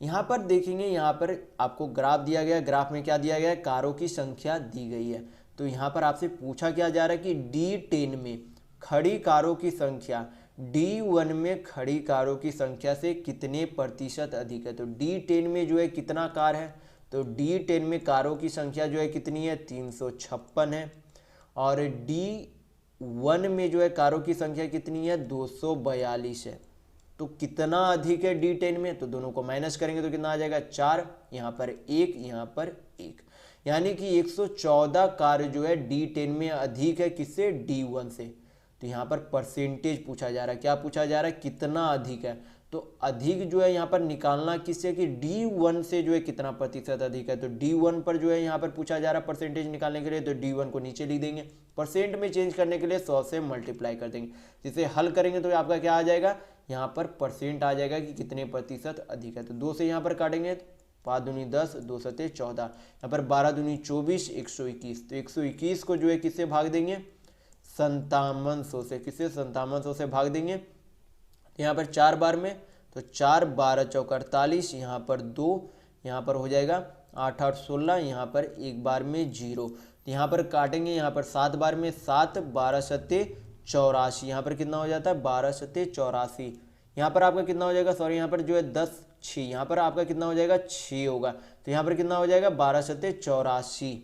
यहाँ पर देखेंगे, यहाँ पर आपको ग्राफ दिया गया, ग्राफ में क्या दिया गया है, कारों की संख्या दी गई है। तो यहाँ पर आपसे पूछा क्या जा रहा है कि D10 में खड़ी कारों की संख्या D1 में खड़ी कारों की संख्या से कितने प्रतिशत अधिक है। तो D10 में जो है कितना कार है, तो D10 में कारों की संख्या जो है कितनी है, 356 है, और D1 में जो है कारों की संख्या कितनी है, 242 है। तो कितना अधिक है D10 में, तो दोनों को माइनस करेंगे तो कितना आ जाएगा 4, यहाँ पर 1, यहाँ पर 1, यानी कि 114 कार्य जो है D10 में अधिक है किससे, D1 से। तो यहाँ पर परसेंटेज पूछा जा रहा है, क्या पूछा जा रहा है, कितना अधिक है। तो अधिक जो है यहाँ पर निकालना किससे, कि D1 से जो है कितना प्रतिशत अधिक है। तो D1 पर जो है यहाँ पर पूछा जा रहा है परसेंटेज निकालने के लिए, तो D1 को नीचे लिख देंगे, परसेंट में चेंज करने के लिए 100 से मल्टीप्लाई कर देंगे, जिसे हल करेंगे तो आपका क्या आ जाएगा, यहाँ पर परसेंट आ जाएगा कि कितने प्रतिशत अधिक है। तो 2 से यहाँ पर काटेंगे, 5 दूनी 10, 2 सते 14, यहाँ पर 12 दूनी 24, 121, तो 121 को जो है किससे भाग देंगे, 5700 से, किससे, 5700 से भाग देंगे। यहाँ पर 4 बार में, तो 4 12 चौक 48, यहाँ पर 2, यहाँ पर हो जाएगा 8 8 16, यहाँ पर एक बार में 0, तो यहाँ पर काटेंगे, यहाँ पर 7 बार में 7 12 सत्ते 84, यहाँ पर कितना हो जाता है 12 सत्ते 84, यहाँ पर आपका कितना हो जाएगा, सॉरी यहाँ पर जो है 10 6, यहाँ पर आपका कितना हो जाएगा 6 होगा, तो यहाँ पर कितना हो जाएगा 12 सत्ते 84,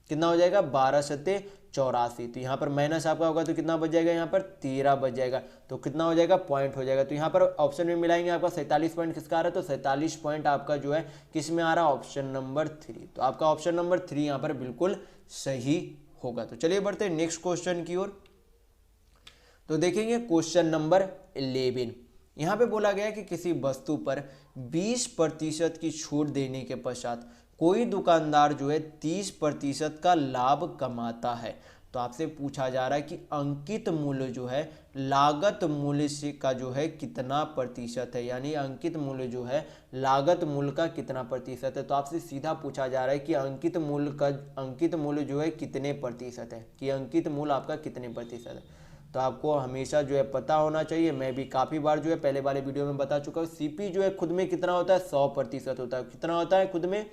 कितना हो जाएगा 12 सत्ते 84, तो यहाँ पर माइनस आपका होगा तो कितना बच जाएगा, यहाँ पर 13 बच जाएगा, तो कितना हो जाएगा पॉइंट हो जाएगा। तो यहाँ पर ऑप्शन में मिलाएंगे आपका 47 पॉइंट किसका आ रहा है, तो 47 पॉइंट आपका जो है किस में आ रहा है, ऑप्शन नंबर 3। तो आपका ऑप्शन नंबर 3 यहाँ पर बिल्कुल सही होगा। तो चलिए बढ़ते हैं नेक्स्ट क्वेश्चन की ओर। तो देखेंगे क्वेश्चन नंबर 11। यहाँ पे बोला गया कि किसी वस्तु पर 20% की छूट देने के पश्चात कोई दुकानदार जो है 30% का लाभ कमाता है। तो आपसे पूछा जा रहा है कि अंकित मूल्य जो है लागत मूल्य से का जो है कितना प्रतिशत है, यानी अंकित मूल्य जो है लागत मूल्य का कितना प्रतिशत है। तो आपसे सीधा पूछा जा रहा है कि अंकित मूल्य जो है कितने प्रतिशत है, कि अंकित मूल्य आपका कितने प्रतिशत है। तो आपको हमेशा जो है पता होना चाहिए, मैं भी काफ़ी बार जो है पहले वाले वीडियो में बता चुका हूँ, सीपी जो है खुद में कितना होता है 100% होता है। कितना होता है खुद में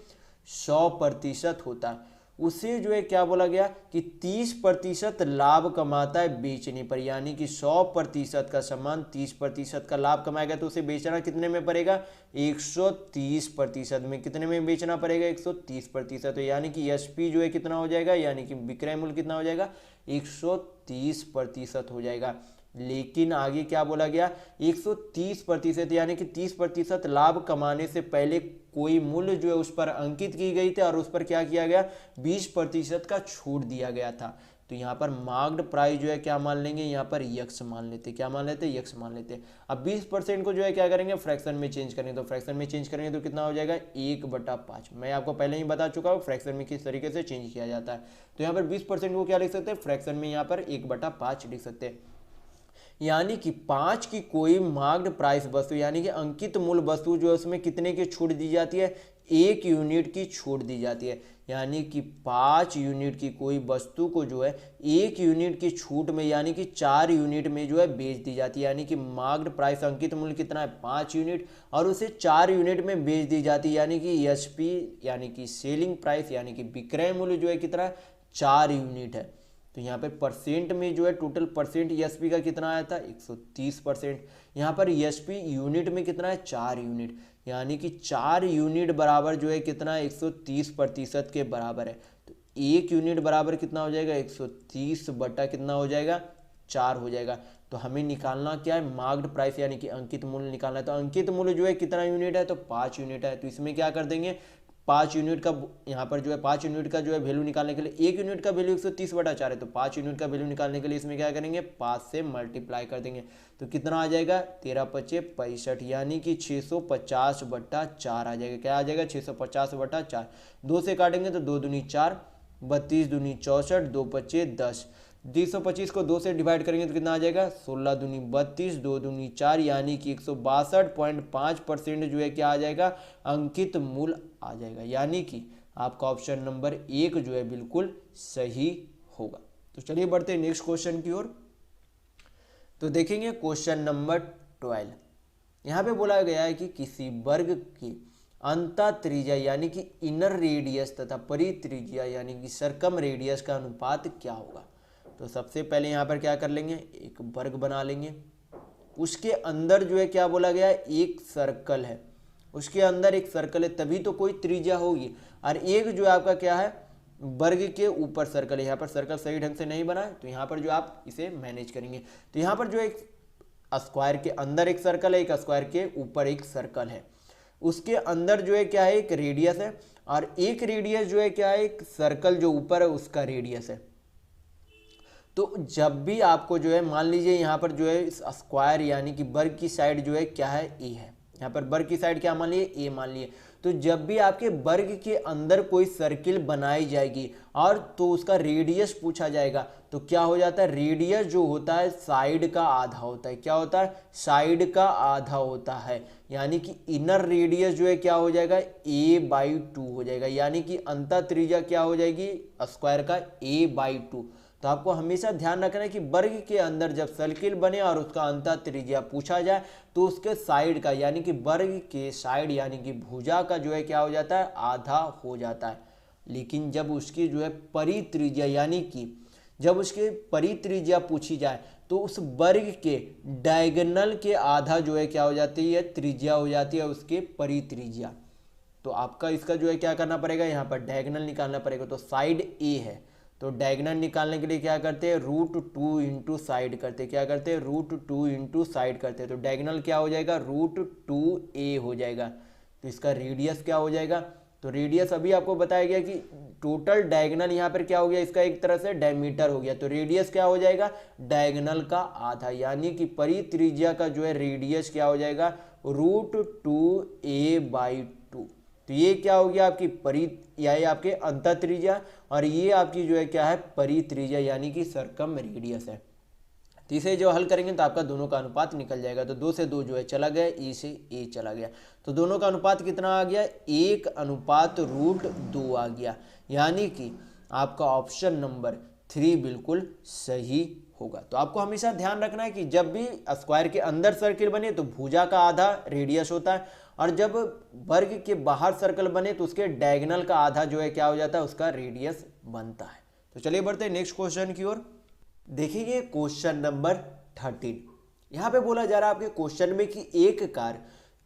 100% होता है। उसे जो है क्या बोला गया कि 30% लाभ कमाता है बेचने पर, यानी कि 100% का सामान 30% का लाभ कमाएगा तो उसे बेचना कितने में पड़ेगा, 130% में। कितने में बेचना पड़ेगा, 130%। तो यानी कि एसपी जो है कितना हो जाएगा, यानी कि विक्रय मूल्य कितना हो जाएगा, 130% हो जाएगा। लेकिन आगे क्या बोला गया, 130% यानी कि 30% लाभ कमाने से पहले कोई मूल्य जो है उस पर अंकित की गई थी और उस पर क्या किया गया, 20% का छूट दिया गया था। तो यहाँ पर मार्क्ड प्राइस जो है क्या मान लेंगे, यहाँ पर यक्स मान लेते, क्या मान लेते, यक्स मान लेते। अब 20% को जो है क्या करेंगे, फ्रैक्शन में चेंज करेंगे। तो फ्रैक्शन में चेंज करेंगे तो कितना हो जाएगा, 1/5। मैं आपको पहले ही बता चुका हूँ फ्रैक्शन में किस तरीके से चेंज किया जाता है। तो यहाँ पर 20% को क्या लिख सकते हैं, फ्रैक्शन में यहाँ पर 1/5 लिख सकते हैं। यानी कि 5 की कोई मार्क्ड प्राइस वस्तु, यानी कि अंकित मूल्य वस्तु जो है उसमें कितने की छूट दी जाती है, 1 यूनिट की छूट दी जाती है। यानी कि 5 यूनिट की कोई वस्तु को जो है 1 यूनिट की छूट में, यानी कि 4 यूनिट में जो है बेच दी जाती है। यानी कि मार्क्ड प्राइस अंकित मूल्य कितना है, 5 यूनिट, और उसे 4 यूनिट में बेच दी जाती है। यानी कि एसपी यानी कि सेलिंग प्राइस यानी कि विक्रय मूल्य जो है कितना है, 4 यूनिट है। तो यहाँ पे परसेंट में जो है टोटल परसेंट एसपी का कितना आया था, 130%। यहाँ पर एसपी यूनिट में कितना है, 4 यूनिट, यानी कि 4 यूनिट बराबर जो है कितना है, 130% के बराबर है। तो 1 यूनिट बराबर कितना हो जाएगा, 130 बटा कितना हो जाएगा, 4 हो जाएगा। तो हमें निकालना क्या है, मार्क्ड प्राइस यानी कि अंकित मूल्य निकालना है। तो अंकित मूल्य जो है कितना यूनिट है, तो 5 यूनिट है। तो इसमें क्या कर देंगे, 5 यूनिट का यहाँ पर जो है 5 यूनिट का जो है वैल्यू निकालने के लिए, 1 यूनिट का वैल्यू 130/4 है, तो 5 यूनिट का वैल्यू निकालने के लिए इसमें क्या करेंगे, 5 से मल्टीप्लाई कर देंगे। तो कितना आ जाएगा, 13×5 = 65, यानी कि 650/4 आ जाएगा। क्या आ जाएगा, 650/4। 2 से काटेंगे तो 2 दूनी 4, 32 दूनी 64, 2×5 = 10। 225 को 2 से डिवाइड करेंगे तो कितना आ जाएगा, 16 दूनी 32, 2 दूनी 4, यानी कि 162.5% जो है क्या आ जाएगा, अंकित मूल्य आ जाएगा। यानी कि आपका ऑप्शन नंबर 1 जो है बिल्कुल सही होगा। तो चलिए बढ़ते हैं नेक्स्ट क्वेश्चन की ओर। तो देखेंगे क्वेश्चन नंबर 12। यहाँ पे बोला गया है कि किसी वर्ग की अंतः त्रिज्या यानी कि इनर रेडियस तथा परित्रिज्या यानी कि सर्कम रेडियस का अनुपात क्या होगा। तो सबसे पहले यहाँ पर क्या कर लेंगे, एक वर्ग बना लेंगे, उसके अंदर जो है क्या बोला गया है, एक सर्कल है, उसके अंदर एक सर्कल है तभी तो कोई त्रिज्या होगी। और एक जो आपका क्या है, वर्ग के ऊपर सर्कल है। यहाँ पर सर्कल सही ढंग से नहीं बना है तो यहाँ पर जो आप इसे मैनेज करेंगे। तो यहाँ पर जो एक स्क्वायर के अंदर एक सर्कल है, एक स्क्वायर के ऊपर एक सर्कल है, उसके अंदर जो है क्या है, एक रेडियस है, और एक रेडियस जो है क्या है, एक सर्कल जो ऊपर है उसका रेडियस है। तो जब भी आपको जो है, मान लीजिए यहाँ पर जो है स्क्वायर यानी कि वर्ग की साइड जो है क्या है, ए है, यहाँ पर वर्ग की साइड क्या मान लिए, ए मान लिए। तो जब भी आपके वर्ग के अंदर कोई सर्किल बनाई जाएगी और तो उसका रेडियस पूछा जाएगा, तो क्या हो जाता है, रेडियस जो होता है साइड का आधा होता है। क्या होता है, साइड का आधा होता है, यानी कि इनर रेडियस जो है क्या हो जाएगा, a/2 हो जाएगा, यानी कि अंतः त्रिज्या क्या हो जाएगी स्क्वायर का, a/2। तो आपको हमेशा ध्यान रखना है कि वर्ग के अंदर जब सर्किल बने और उसका अंतः त्रिज्या पूछा जाए तो उसके साइड का यानी कि वर्ग के साइड यानी कि भुजा का जो है क्या हो जाता है, आधा हो जाता है। लेकिन जब उसकी जो है परित्रिज्या यानी कि जब उसके परित्रिज्या पूछी जाए तो उस वर्ग के डायगोनल के आधा जो है क्या हो जाती है, त्रिज्या हो जाती है उसके परित्रिज्या। तो आपका इसका जो है क्या करना पड़ेगा, यहाँ पर डायगोनल निकालना पड़ेगा। तो साइड ए है तो डायगोनल निकालने के लिए क्या करते हैं, √2 इंटू साइड करते हैं। क्या करते हैं, √2 इंटू साइड करते हैं। तो डायगोनल क्या हो जाएगा, √2a हो जाएगा। तो इसका रेडियस क्या हो जाएगा, तो रेडियस अभी आपको बताया गया कि टोटल डायगोनल यहाँ पर क्या हो गया, इसका एक तरह से डायमीटर हो गया। तो रेडियस क्या हो जाएगा, डायगोनल का आधा, यानी कि परित्रिज्या का जो है रेडियस क्या हो जाएगा, √2a/2। तो ये क्या हो गया आपकी ये आपके अंतः त्रिज्या, और ये आपकी जो है क्या है, परित्रिज्या यानी कि सर्कम रेडियस है। तो इसे जो हल करेंगे तो आपका दोनों का अनुपात निकल जाएगा। तो 2 से 2 जो है चला गया, ए से ए चला गया। तो दोनों का अनुपात कितना आ गया, 1:√2 आ गया, यानी कि आपका ऑप्शन नंबर 3 बिल्कुल सही होगा। तो आपको हमेशा ध्यान रखना है कि जब भी स्क्वायर के अंदर सर्किल बने तो भुजा का आधा रेडियस होता है, और जब वर्ग के बाहर सर्कल बने तो उसके डायगोनल का आधा जो है क्या हो जाता है, उसका रेडियस बनता है। तो चलिए बढ़ते हैं नेक्स्ट क्वेश्चन की ओर। देखिए क्वेश्चन नंबर 13। यहाँ पे बोला जा रहा है आपके क्वेश्चन में कि एक कार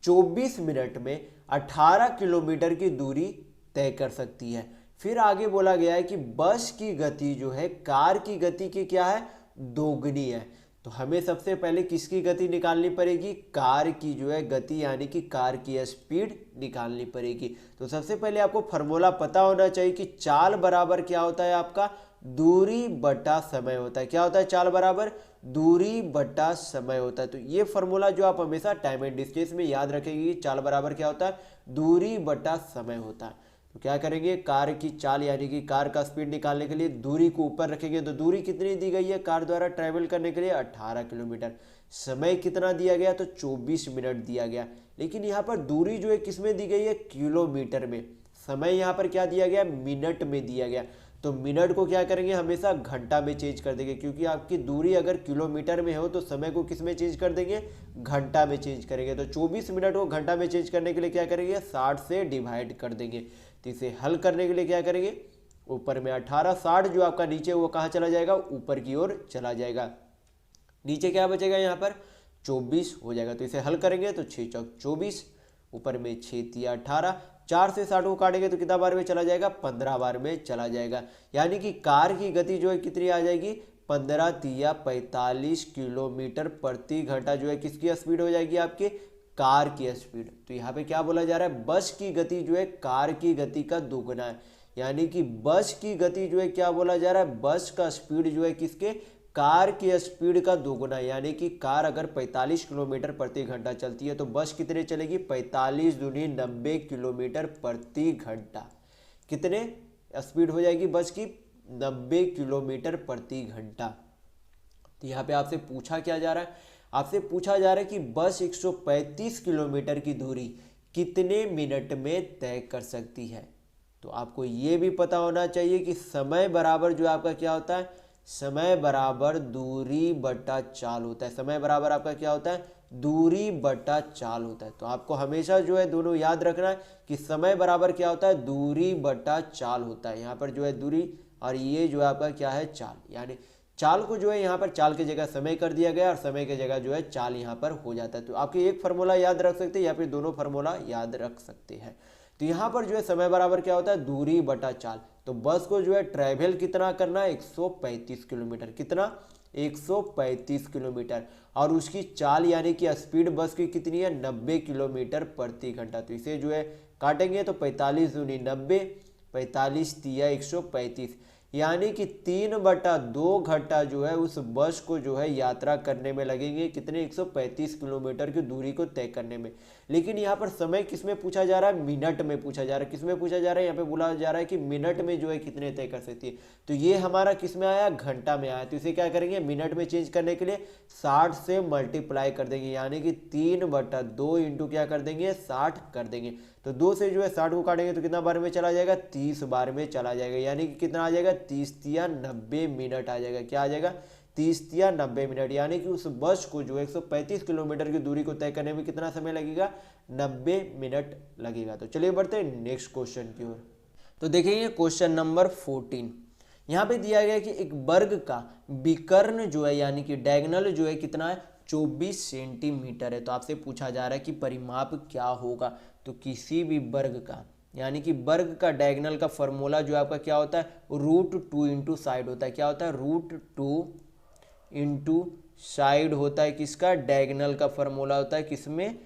24 मिनट में 18 किलोमीटर की दूरी तय कर सकती है। फिर आगे बोला गया है कि बस की गति जो है कार की गति की क्या है, दोगुनी है। तो हमें सबसे पहले किसकी गति निकालनी पड़ेगी, कार की जो है गति यानी कि कार की स्पीड निकालनी पड़ेगी। तो सबसे पहले आपको फॉर्मूला पता होना चाहिए कि चाल बराबर क्या होता है, आपका दूरी बटा समय होता है। क्या होता है, चाल बराबर दूरी बटा समय होता है। तो ये फॉर्मूला जो आप हमेशा टाइम एंड डिस्टेंस में याद रखेंगे, चाल बराबर क्या होता है, दूरी बटा समय होता है। तो क्या करेंगे, कार की चाल यानी कि कार का स्पीड निकालने के लिए दूरी को ऊपर रखेंगे। तो दूरी कितनी दी गई है कार द्वारा ट्रैवल करने के लिए, 18 किलोमीटर। समय कितना दिया गया, तो 24 मिनट दिया गया। लेकिन यहाँ पर दूरी जो है किस में दी गई है, किलोमीटर में। समय यहाँ पर क्या दिया गया, मिनट में दिया गया। तो मिनट को क्या करेंगे, हमेशा घंटा में चेंज कर देंगे, क्योंकि आपकी दूरी अगर किलोमीटर में हो तो समय को किस में चेंज कर देंगे, घंटा में चेंज करेंगे। तो 24 मिनट को घंटा में चेंज करने के लिए क्या करेंगे, 60 से डिवाइड कर देंगे। तो इसे हल करने के लिए क्या करेंगे, ऊपर में 18, 60 जो आपका नीचे वो कहाँ चला जाएगा, ऊपर की ओर चला जाएगा। नीचे क्या बचेगा, यहाँ पर 24 हो जाएगा। तो इसे हल करेंगे तो 6 चौक 24, ऊपर में 6 तिया 18, 4 से 60 को काटेंगे तो कितना बार में चला जाएगा, 15 बार में चला जाएगा। यानी कि कार की गति जो है कितनी आ जाएगी, 15 तिया 45 किलोमीटर प्रति घंटा जो है किसकी स्पीड हो जाएगी, आपके कार की स्पीड। तो यहाँ पे क्या बोला जा रहा है, बस की गति जो है कार की गति का दोगुना है। यानी कि बस की गति जो है क्या बोला जा रहा है, बस का स्पीड जो है किसके, कार की स्पीड का दोगुना। यानी कि कार अगर 45 किलोमीटर प्रति घंटा चलती है तो बस कितने चलेगी, 45 दूनी 90 किलोमीटर प्रति घंटा। कितने स्पीड हो जाएगी बस की, 90 किलोमीटर प्रति घंटा। तो यहाँ पे आपसे पूछा क्या जा रहा है, आपसे पूछा जा रहा है कि बस 135 किलोमीटर की दूरी कितने मिनट में तय कर सकती है। तो आपको ये भी पता होना चाहिए कि समय बराबर जो आपका क्या होता है, समय बराबर दूरी बटा चाल होता है। समय बराबर आपका क्या होता है, दूरी बटा चाल होता है। तो आपको हमेशा जो है दोनों याद रखना है कि समय बराबर क्या होता है, दूरी बटा चाल होता है। यहाँ पर जो है दूरी और ये जो है आपका क्या है, चाल। यानी चाल को जो है यहाँ पर चाल की जगह समय कर दिया गया और समय की जगह जो है चाल यहाँ पर हो जाता है। तो आपके एक फार्मूला याद रख सकते हैं या फिर दोनों फार्मूला याद रख सकते हैं। तो यहाँ पर जो है समय बराबर क्या होता है, दूरी बटा चाल। तो बस को जो है ट्रैवल कितना करना है, 135 किलोमीटर। कितना, 135 किलोमीटर, और उसकी चाल यानी कि स्पीड बस की कितनी है 90 किलोमीटर प्रति घंटा। तो इसे जो है काटेंगे तो 45 दूनी 90, 45 तिया 135, यानी कि 3/2 घंटा जो है उस बस को जो है यात्रा करने में लगेंगे, कितने 135 किलोमीटर की दूरी को तय करने में। लेकिन यहाँ पर समय किसमें पूछा जा रहा है, मिनट में पूछा जा रहा है। किसमें पूछा जा रहा है, यहाँ पे बोला जा रहा है कि मिनट में जो है कितने तय कर सकती है। तो ये हमारा किस में आया, घंटा में आया। तो इसे क्या करेंगे, मिनट में चेंज करने के लिए 60 से मल्टीप्लाई कर देंगे, यानी कि 3/2 इंटू क्या कर देंगे 60 कर देंगे। तो 2 से जो है 60 को काटेंगे तो कितना बार में चला जाएगा, 30 बार में चला जाएगा, यानी कि कितना आ जाएगा 30 तिया 90 मिनट आ जाएगा। क्या आ जाएगा 30 तिया 90 मिनट, यानी कि उस बस को जो 135 किलोमीटर की दूरी को तय करने में कितना समय लगेगा, 90 मिनट लगेगा। तो चलिए बढ़ते हैं नेक्स्ट क्वेश्चन की ओर। तो देखेंगे क्वेश्चन नंबर 14। यहाँ पे दिया गया कि एक वर्ग का विकर्ण जो है यानी कि डायगोनल जो है कितना है 24 सेंटीमीटर है। तो आपसे पूछा जा रहा है कि परिमाप क्या होगा। तो किसी भी वर्ग का यानी कि वर्ग का डायगोनल का फॉर्मूला जो आपका क्या होता है, √2 इंटू साइड होता है। क्या होता है, √2 इंटू साइड होता है। किसका, डायगोनल का फॉर्मूला होता है किसमें,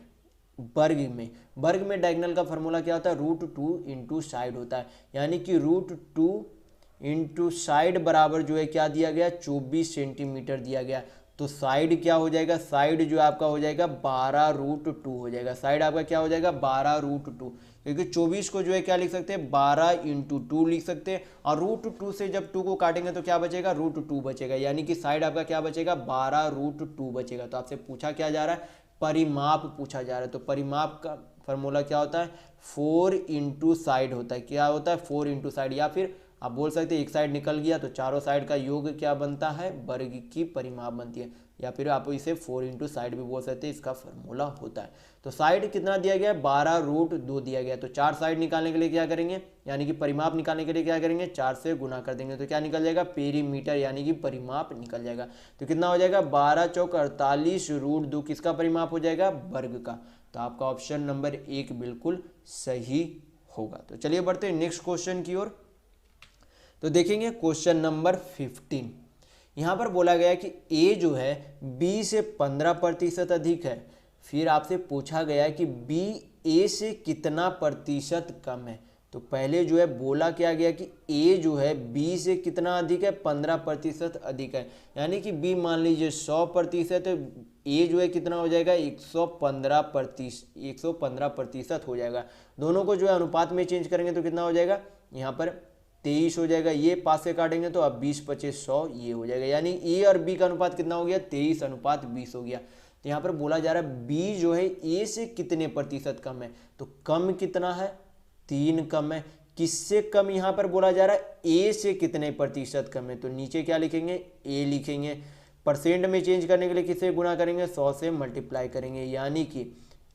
वर्ग में। वर्ग में डायगोनल का फॉर्मूला क्या होता है, √2 इंटू साइड होता है, यानी कि √2 इंटू साइड बराबर जो है क्या दिया गया 24 सेंटीमीटर दिया गया। तो साइड क्या हो जाएगा, साइड जो आपका हो जाएगा 12√2 हो जाएगा। साइड आपका क्या हो जाएगा 12√2, क्योंकि 24 को जो है क्या लिख सकते हैं 12 इंटू 2 लिख सकते हैं, और √2 से जब 2 को काटेंगे तो क्या बचेगा, √2 बचेगा, यानी कि साइड आपका क्या बचेगा 12√2 बचेगा। तो आपसे पूछा क्या जा रहा है, परिमाप पूछा जा रहा है। तो परिमाप का फॉर्मूला क्या होता है, 4 इंटू साइड होता है। क्या होता है 4 इंटू साइड, या फिर आप बोल सकते हैं एक साइड निकल गया तो चारों साइड का योग क्या बनता है, वर्ग की परिमाप बनती है, या फिर आप इसे 4 इंटू साइड भी बोल सकते हैं, इसका फॉर्मूला होता है। तो साइड कितना दिया गया है 12√2 दिया गया। तो 4 साइड निकालने के लिए क्या करेंगे, यानी कि परिमाप निकालने के लिए क्या करेंगे 4 से गुना कर देंगे, तो क्या निकल जाएगा पेरीमीटर, यानी कि परिमाप निकल जाएगा। तो कितना हो जाएगा 12 चौक 48 √2 किसका परिमाप हो जाएगा, वर्ग का। तो आपका ऑप्शन नंबर 1 बिल्कुल सही होगा। तो चलिए बढ़ते हैं नेक्स्ट क्वेश्चन की ओर। तो देखेंगे क्वेश्चन नंबर 15। यहाँ पर बोला गया कि ए जो है बी से 15% अधिक है। फिर आपसे पूछा गया कि बी ए से कितना प्रतिशत कम है। तो पहले जो है बोला क्या गया कि ए जो है बी से कितना अधिक है 15% अधिक है, यानी कि बी मान लीजिए 100% है, ए जो है कितना हो जाएगा 115% हो जाएगा। दोनों को जो है अनुपात में चेंज करेंगे तो कितना हो जाएगा, यहाँ पर 23 हो जाएगा, ये पास से काटेंगे तो अब 20/25 ये हो जाएगा, यानी ए और बी का अनुपात कितना हो गया 23:20 हो गया। तो यहाँ पर बोला जा रहा है बी जो है ए से कितने प्रतिशत कम है। तो कम कितना है 3 कम है। किससे कम यहाँ पर बोला जा रहा है, ए से कितने प्रतिशत कम है। तो नीचे क्या लिखेंगे ए लिखेंगे, परसेंट में चेंज करने के लिए किससे गुणा करेंगे 100 से मल्टीप्लाई करेंगे, यानी कि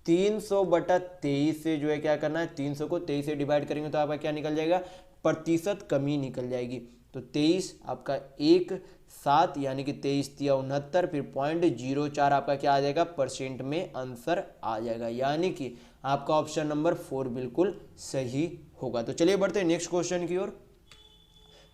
300/23 से जो है क्या करना है 300 को 23 से डिवाइड करेंगे तो आपका क्या निकल जाएगा प्रतिशत कमी निकल जाएगी। तो 23 आपका 1/7 यानी कि 23×3 फिर 0.04 आपका क्या आ जाएगा परसेंट में आंसर आ जाएगा, यानी कि आपका ऑप्शन नंबर 4 बिल्कुल सही होगा। तो चलिए बढ़ते हैं नेक्स्ट क्वेश्चन की ओर।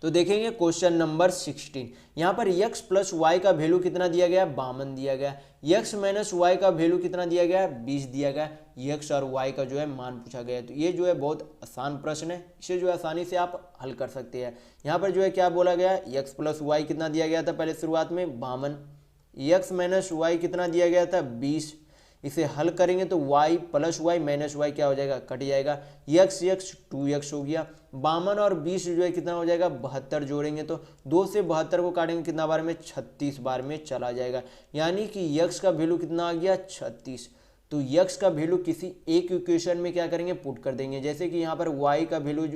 तो देखेंगे क्वेश्चन नंबर 16। यहाँ पर x प्लस वाई का वैल्यू कितना दिया गया है 52 दिया गया है। x माइनस वाई का वैल्यू कितना दिया गया है 20 दिया गया है। x और y का जो है मान पूछा गया है। तो ये जो है बहुत आसान प्रश्न है, इसे जो है आसानी से आप हल कर सकते हैं। यहाँ पर जो है क्या बोला गया है x प्लस वाई कितना दिया गया था पहले शुरुआत में 52, x माइनस वाई कितना दिया गया था 20। इसे हल करेंगे तो y plus y minus y क्या हो जाएगा कट जाएगा, x 2x हो गया। 52 और 20 जो है कितना हो जाएगा 72 जोड़ेंगे तो 2 से 72 को काटेंगे कितना बार में 36 बार में चला जाएगा, यानी कि x का वैल्यू कितना आ गया 36। तो x का वैल्यू किसी एक इक्वेशन में क्या करेंगे पुट कर देंगे, जैसे कि यहाँ पर y का वैल्यू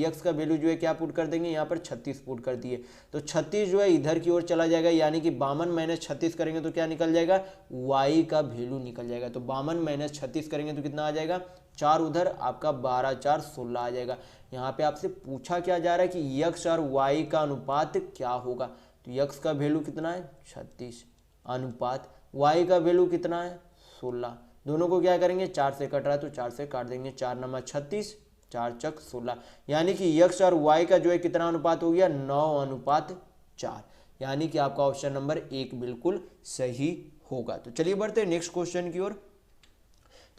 x का वैल्यू जो है क्या पुट कर देंगे यहाँ पर 36 पुट कर दिए तो 36 जो है इधर की ओर चला जाएगा, यानी कि 52 माइनस 36 करेंगे तो क्या निकल जाएगा y का वैल्यू निकल जाएगा। तो 52 माइनस 36 करेंगे तो कितना आ जाएगा 4 उधर आपका 12 4 16 आ जाएगा। यहाँ पे आपसे पूछा क्या जा रहा है कि x और y का अनुपात क्या होगा। तो x का वैल्यू कितना है 36 अनुपात y का वैल्यू कितना है 16, दोनों को क्या करेंगे 4 से कट रहा है तो 4 से काट देंगे, 4 9 36 4 16, यानी कि x और y का जो है कितना अनुपात हो गया 9:4। यानी कि आपका ऑप्शन नंबर 1 बिल्कुल सही होगा। तो चलिए बढ़ते हैं नेक्स्ट क्वेश्चन की ओर।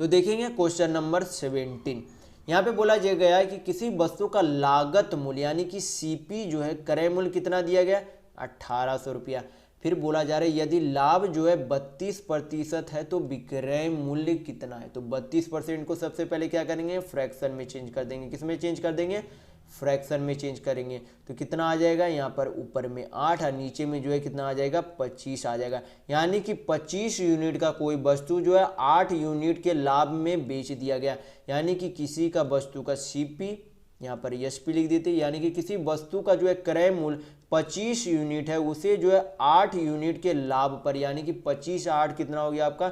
तो देखेंगे क्वेश्चन नंबर 17। यहाँ पे बोला गया है कि किसी वस्तु का लागत मूल्य यानी कि सीपी जो है क्रय मूल्य कितना दिया गया, 1800 रुपया। फिर बोला जा रहा है यदि लाभ जो है 32% है तो विक्रय मूल्य कितना है। तो 32% को सबसे पहले क्या करेंगे, फ्रैक्शन में चेंज कर देंगे। किस में चेंज कर देंगे, फ्रैक्शन में चेंज करेंगे। तो कितना आ जाएगा, यहाँ पर ऊपर में 8 और नीचे में जो है कितना आ जाएगा, 25 आ जाएगा। यानी कि 25 यूनिट का कोई वस्तु जो है 8 यूनिट के लाभ में बेच दिया गया। यानी कि किसी का वस्तु का सीपी, यहाँ पर एसपी लिख देते, यानी कि किसी वस्तु का जो है क्रय मूल्य 25 यूनिट है, उसे जो है 8 यूनिट के लाभ पर, यानी कि 25 8 कितना हो गया आपका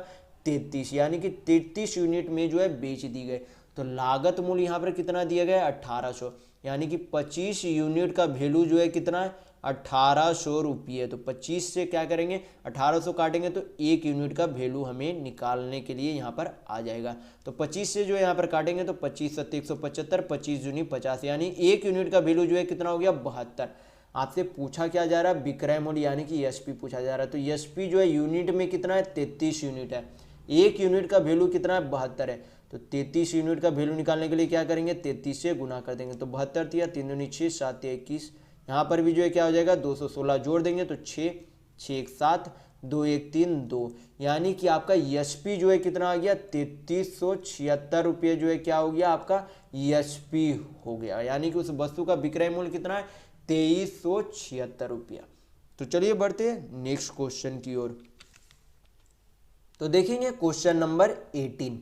33, यानी कि 33 यूनिट में जो है बेच दी गई। तो लागत मूल्य यहाँ पर कितना दिया गया है, 1800, यानी कि 25 यूनिट का वैल्यू जो है कितना है, 1800 रुपये। तो 25 से क्या करेंगे, 1800 काटेंगे तो 1 यूनिट का वैल्यू हमें निकालने के लिए यहाँ पर आ जाएगा। तो 25 से जो है यहाँ पर काटेंगे तो 25 7 175, 25 दूनी 50, यानी 1 यूनिट का वैल्यू जो है कितना हो गया, 72। आपसे पूछा क्या जा रहा है, विक्रय मूल्य यानी कि एसपी पूछा जा रहा है। तो एसपी जो है यूनिट में कितना है, 33 यूनिट है। 1 यूनिट का वैल्यू कितना है, 72 है। तो 33 यूनिट का वैल्यू निकालने के लिए क्या करेंगे, 33 से गुना कर देंगे। तो 72 दिया, 3 दूनी 6, 7 21, यहाँ पर भी जो है क्या हो जाएगा, 216 जोड़ देंगे तो 6 6 1 7, 2 1 3 2, यानी कि आपका एसपी जो है कितना आ गया, 3376 रुपये जो है क्या हो गया, आपका एसपी हो गया। यानी कि उस वस्तु का विक्रय मूल्य कितना है, 2376 रुपया। तो चलिए बढ़ते हैं नेक्स्ट क्वेश्चन की ओर। तो देखेंगे क्वेश्चन नंबर 18।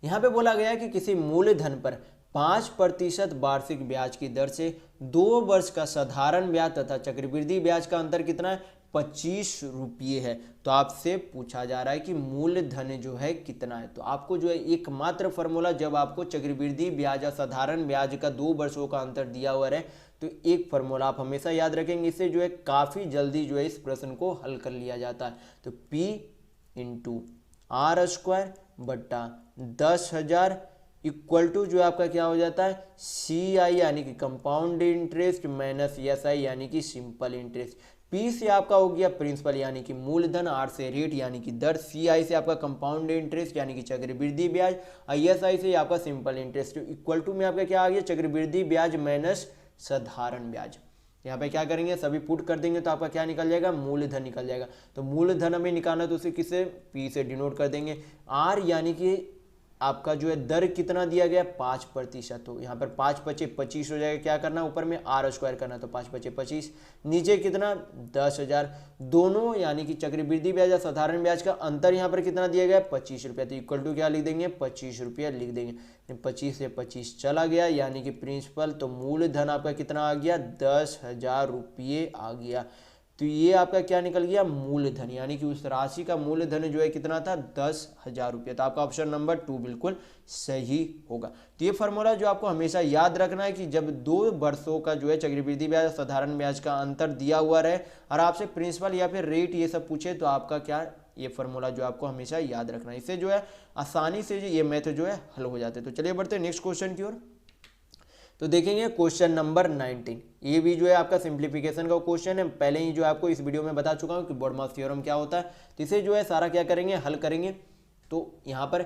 यहाँ पे बोला गया है कि किसी मूलधन पर 5% वार्षिक ब्याज की दर से 2 वर्ष का साधारण ब्याज तथा चक्रवृद्धि ब्याज का अंतर कितना है, 25 रुपये है। तो आपसे पूछा जा रहा है कि मूलधन जो है कितना है। तो आपको जो है एकमात्र फॉर्मूला, जब आपको चक्रवृद्धि ब्याज या साधारण ब्याज का 2 वर्षों का अंतर दिया हुआ है, तो एक फार्मूला आप हमेशा याद रखेंगे। इससे जो है काफ़ी जल्दी जो है इस प्रश्न को हल कर लिया जाता है। तो P इंटू आर स्क्वायर बट्टा 10,000 इक्वल टू जो आपका क्या हो जाता है, CI यानी कि कंपाउंड इंटरेस्ट माइनस SI यानी कि सिंपल इंटरेस्ट। P से आपका हो गया प्रिंसिपल यानी कि मूलधन, R से रेट यानी कि दर, CI से आपका कंपाउंड इंटरेस्ट यानी कि चक्रवृद्धि ब्याज, SI से आपका सिंपल इंटरेस्ट। इक्वल टू में आपका क्या आ गया, चक्रवृद्धि ब्याज माइनस साधारण ब्याज। यहाँ पे क्या करेंगे, सभी पुट कर देंगे तो आपका क्या निकल जाएगा, मूलधन निकल जाएगा। तो मूलधन हमें निकालना तो उसे किसे, P से डिनोट कर देंगे। R यानी कि आपका जो है दर कितना दिया गया, 5%। तो यहाँ पर 5 पचे 25 हो जाएगा। क्या करना, ऊपर में आर स्क्वायर करना, तो 5 पचे 25, नीचे कितना 10,000। दोनों यानी कि चक्रवृद्धि ब्याज या साधारण ब्याज का अंतर यहाँ पर कितना दिया गया, 25 रुपया। तो इक्वल टू क्या लिख देंगे, 25 रुपया लिख देंगे। 25 से 25 चला गया यानी कि प्रिंसिपल। तो मूलधन आपका कितना आ गया, 10,000 रुपये आ गया। तो ये आपका क्या निकल गया, मूलधन, यानी कि उस राशि का मूलधन जो है कितना था, 10,000 रुपये। तो आपका ऑप्शन नंबर 2 बिल्कुल सही होगा। तो ये फार्मूला जो आपको हमेशा याद रखना है कि जब 2 वर्षों का जो है चक्रवृद्धि ब्याज साधारण ब्याज का अंतर दिया हुआ रहे और आपसे प्रिंसिपल या फिर रेट ये सब पूछे, तो आपका क्या, ये फार्मूला जो आपको हमेशा याद रखना है। इससे जो है आसानी से ये मैथ जो है हल हो जाते हैं। तो चलिए बढ़ते हैं नेक्स्ट क्वेश्चन की ओर। तो देखेंगे क्वेश्चन नंबर 19। ये भी जो है आपका सिंप्लीफिकेशन का क्वेश्चन है। पहले ही जो है आपको इस वीडियो में बता चुका हूँ कि बोडमास थ्योरम क्या होता है। तो इसे जो है सारा क्या करेंगे, हल करेंगे। तो यहाँ पर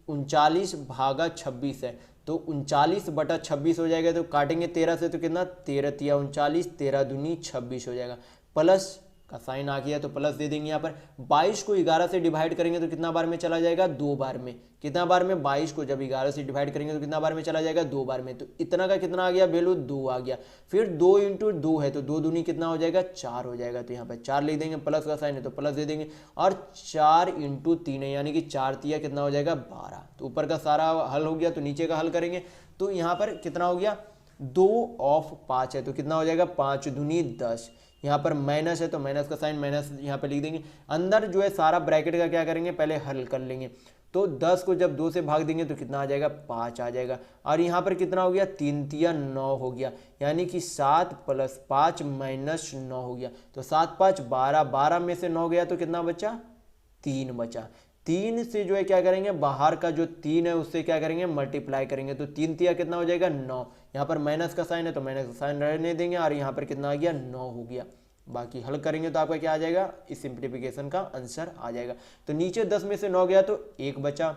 39 भागा 26 है, तो 39 बटा 26 हो जाएगा। तो काटेंगे 13 से, तो कितना 13 तिया 39, 13 दूनी 26 हो जाएगा। प्लस का साइन आ गया तो प्लस दे देंगे। यहाँ पर 22 को 11 से डिवाइड करेंगे तो कितना बार में चला जाएगा, 2 बार में। कितना बार में, 22 को जब 11 से डिवाइड करेंगे तो कितना बार में चला जाएगा, 2 बार में। तो इतना का कितना आ गया, वैल्यू 2 आ गया। फिर 2 इंटू 2 है तो 2 दूनी कितना हो जाएगा, 4 हो जाएगा। तो यहाँ पर 4 लिख देंगे, प्लस का साइन है तो प्लस दे देंगे। और 4 इंटू 3 है यानी कि 4 तिया कितना हो जाएगा, 12। तो ऊपर का सारा हल हो गया, तो नीचे का हल करेंगे। तो यहाँ पर कितना हो गया, 2 ऑफ 5 है तो कितना हो जाएगा, 5 दूनी 10। यहाँ पर माइनस है तो माइनस का साइन माइनस यहाँ पे लिख देंगे। अंदर जो है सारा ब्रैकेट का क्या करेंगे, पहले हल कर लेंगे। तो 10 को जब 2 से भाग देंगे तो कितना आ जाएगा, 5 आ जाएगा। और यहाँ पर कितना हो गया, 3 तिया 9 हो गया, यानी कि 7 प्लस 5 माइनस 9 हो गया। तो 7 5 12, 12 में से 9 गया तो कितना बचा, 3 बचा। 3 से जो है क्या करेंगे, बाहर का जो 3 है उससे क्या करेंगे, मल्टीप्लाई करेंगे। तो 3 तिया कितना हो जाएगा, 9। यहाँ पर माइनस का साइन है तो माइनस का साइन रहने देंगे। और यहाँ पर कितना आ गया, 9 हो गया। बाकी हल करेंगे तो आपका क्या आ जाएगा, इस सिंप्लीफिकेशन का आंसर आ जाएगा। तो नीचे 10 में से 9 गया तो 1 बचा,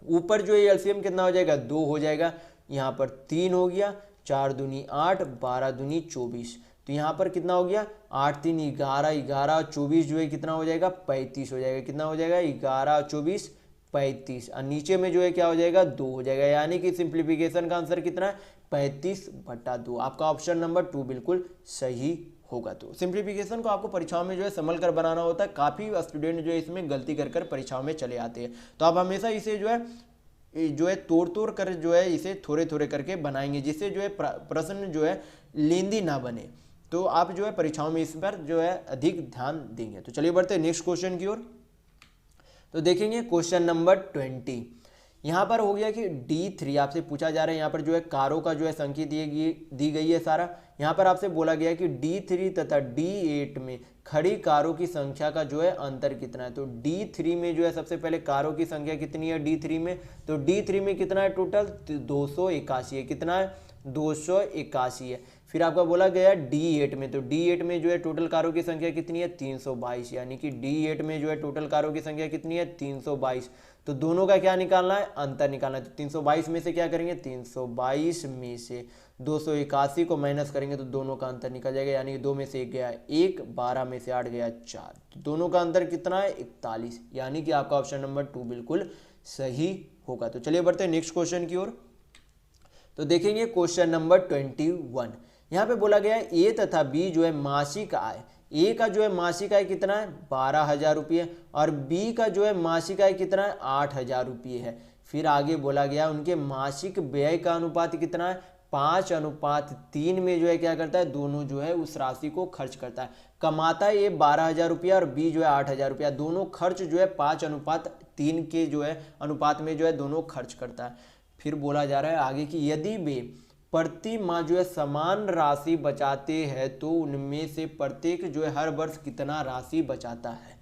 ऊपर जो है एलसीएम कितना हो जाएगा, 2 हो जाएगा, यहाँ पर 3 हो गया, 4 दूनी 8, 12 दूनी 24, तो यहाँ पर कितना हो गया 8 3 11, 11 24 जो है कितना हो जाएगा 35 हो जाएगा, कितना हो जाएगा 11 24 35, और नीचे में जो है क्या हो जाएगा 2 हो जाएगा, यानी कि सिंप्लीफिकेशन का आंसर कितना है 35/2। आपका ऑप्शन नंबर 2 बिल्कुल सही होगा। तो सिंप्लीफिकेशन को आपको परीक्षाओं में जो है संभल कर बनाना होता है, काफ़ी स्टूडेंट जो है इसमें गलती कर परीक्षाओं में चले आते हैं। तो आप हमेशा इसे जो है तोड़ कर जो है इसे थोड़े थोड़े करके बनाएंगे, जिससे जो है प्रश्न जो है लेंदी ना बने। तो आप जो है परीक्षाओं में इस पर जो है अधिक ध्यान देंगे। तो चलिए बढ़ते हैं नेक्स्ट क्वेश्चन की ओर। तो देखेंगे क्वेश्चन नंबर 20। यहाँ पर हो गया कि D3 आपसे पूछा जा रहा है, यहाँ पर जो है कारों का जो है संख्या दी गई है सारा। यहाँ पर आपसे बोला गया है कि D3 तथा D8 में खड़ी कारों की संख्या का जो है अंतर कितना है। तो D3 में जो है सबसे पहले कारों की संख्या कितनी है D3 में, तो D3 में कितना है टोटल 281 है, कितना है 281 है। फिर आपका बोला गया D8 में, तो D8 में जो है टोटल कारों की संख्या कितनी है 322, यानी कि D8 में जो है टोटल कारों की संख्या कितनी है 322। तो दोनों का क्या निकालना है, अंतर निकालना है। तो 322 में से क्या करेंगे, 322 में से 281 को माइनस करेंगे तो दोनों का अंतर निकल जाएगा, यानी कि 2 में से 1 गया 1, 12 में से 8 गया 4, तो दोनों का अंतर कितना है 41, यानी कि आपका ऑप्शन नंबर 2 बिल्कुल सही होगा। तो चलिए बढ़ते हैं नेक्स्ट क्वेश्चन की ओर। तो देखेंगे क्वेश्चन नंबर 21। यहाँ पे बोला गया है ए तथा बी जो है मासिक आय, ए का जो है मासिक आय कितना है 12,000 रुपये और बी का जो है मासिक आय कितना है 8,000 रुपये है। फिर आगे बोला गया उनके मासिक व्यय का अनुपात कितना है 5:3 में जो है क्या करता है, दोनों जो है उस राशि को खर्च करता है। कमाता है ये 12,000 रुपया और बी जो है 8,000 रुपया, दोनों खर्च जो है 5:3 के जो है अनुपात में जो है दोनों खर्च करता है। फिर बोला जा रहा है आगे कि यदि वे प्रति माह जो है समान राशि बचाते हैं तो उनमें से प्रत्येक जो है हर वर्ष कितना राशि बचाता है।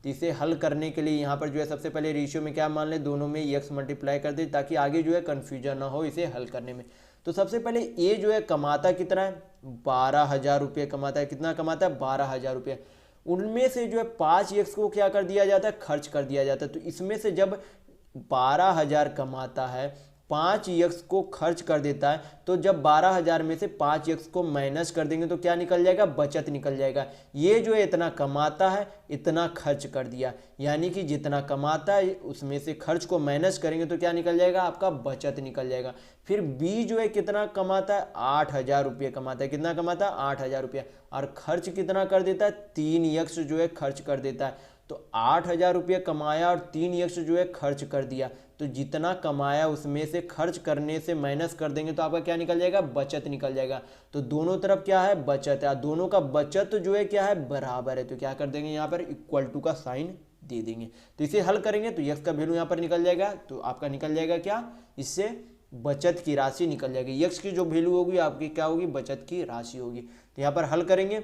तो इसे हल करने के लिए यहाँ पर जो है सबसे पहले रेशियो में क्या मान ले, दोनों में x मल्टीप्लाई कर दे ताकि आगे जो है कन्फ्यूजन ना हो इसे हल करने में। तो सबसे पहले ए जो है कमाता कितना है 12,000 रुपये कमाता है, कितना कमाता है 12,000 रुपये, उनमें से जो है 5x को क्या कर दिया जाता है खर्च कर दिया जाता है। तो इसमें से जब 12,000 कमाता है 5x को खर्च कर देता है, तो जब 12,000 में से 5x को माइनस कर देंगे तो क्या निकल जाएगा, बचत निकल जाएगा। ये जो है इतना कमाता है इतना खर्च कर दिया, यानी कि जितना कमाता है उसमें से खर्च को माइनस करेंगे तो क्या निकल जाएगा, आपका बचत निकल जाएगा। फिर बी जो है कितना कमाता है 8,000 रुपये कमाता है, कितना कमाता है 8,000 रुपये, और खर्च कितना कर देता है 3x जो है खर्च कर देता है। तो 8,000 रुपये कमाया और 3x जो है खर्च कर दिया, तो जितना कमाया उसमें से खर्च करने से माइनस कर देंगे तो आपका क्या निकल जाएगा, बचत निकल जाएगा। तो दोनों तरफ क्या है बचत है, दोनों का बचत जो है क्या है बराबर है, तो क्या कर देंगे यहाँ पर इक्वल टू का साइन दे देंगे। तो इसे हल करेंगे तो x का वैल्यू यहाँ पर निकल जाएगा, तो आपका निकल जाएगा क्या, इससे बचत की राशि निकल जाएगी। x की जो वैल्यू होगी आपकी क्या होगी, बचत की राशि होगी। तो यहाँ पर हल करेंगे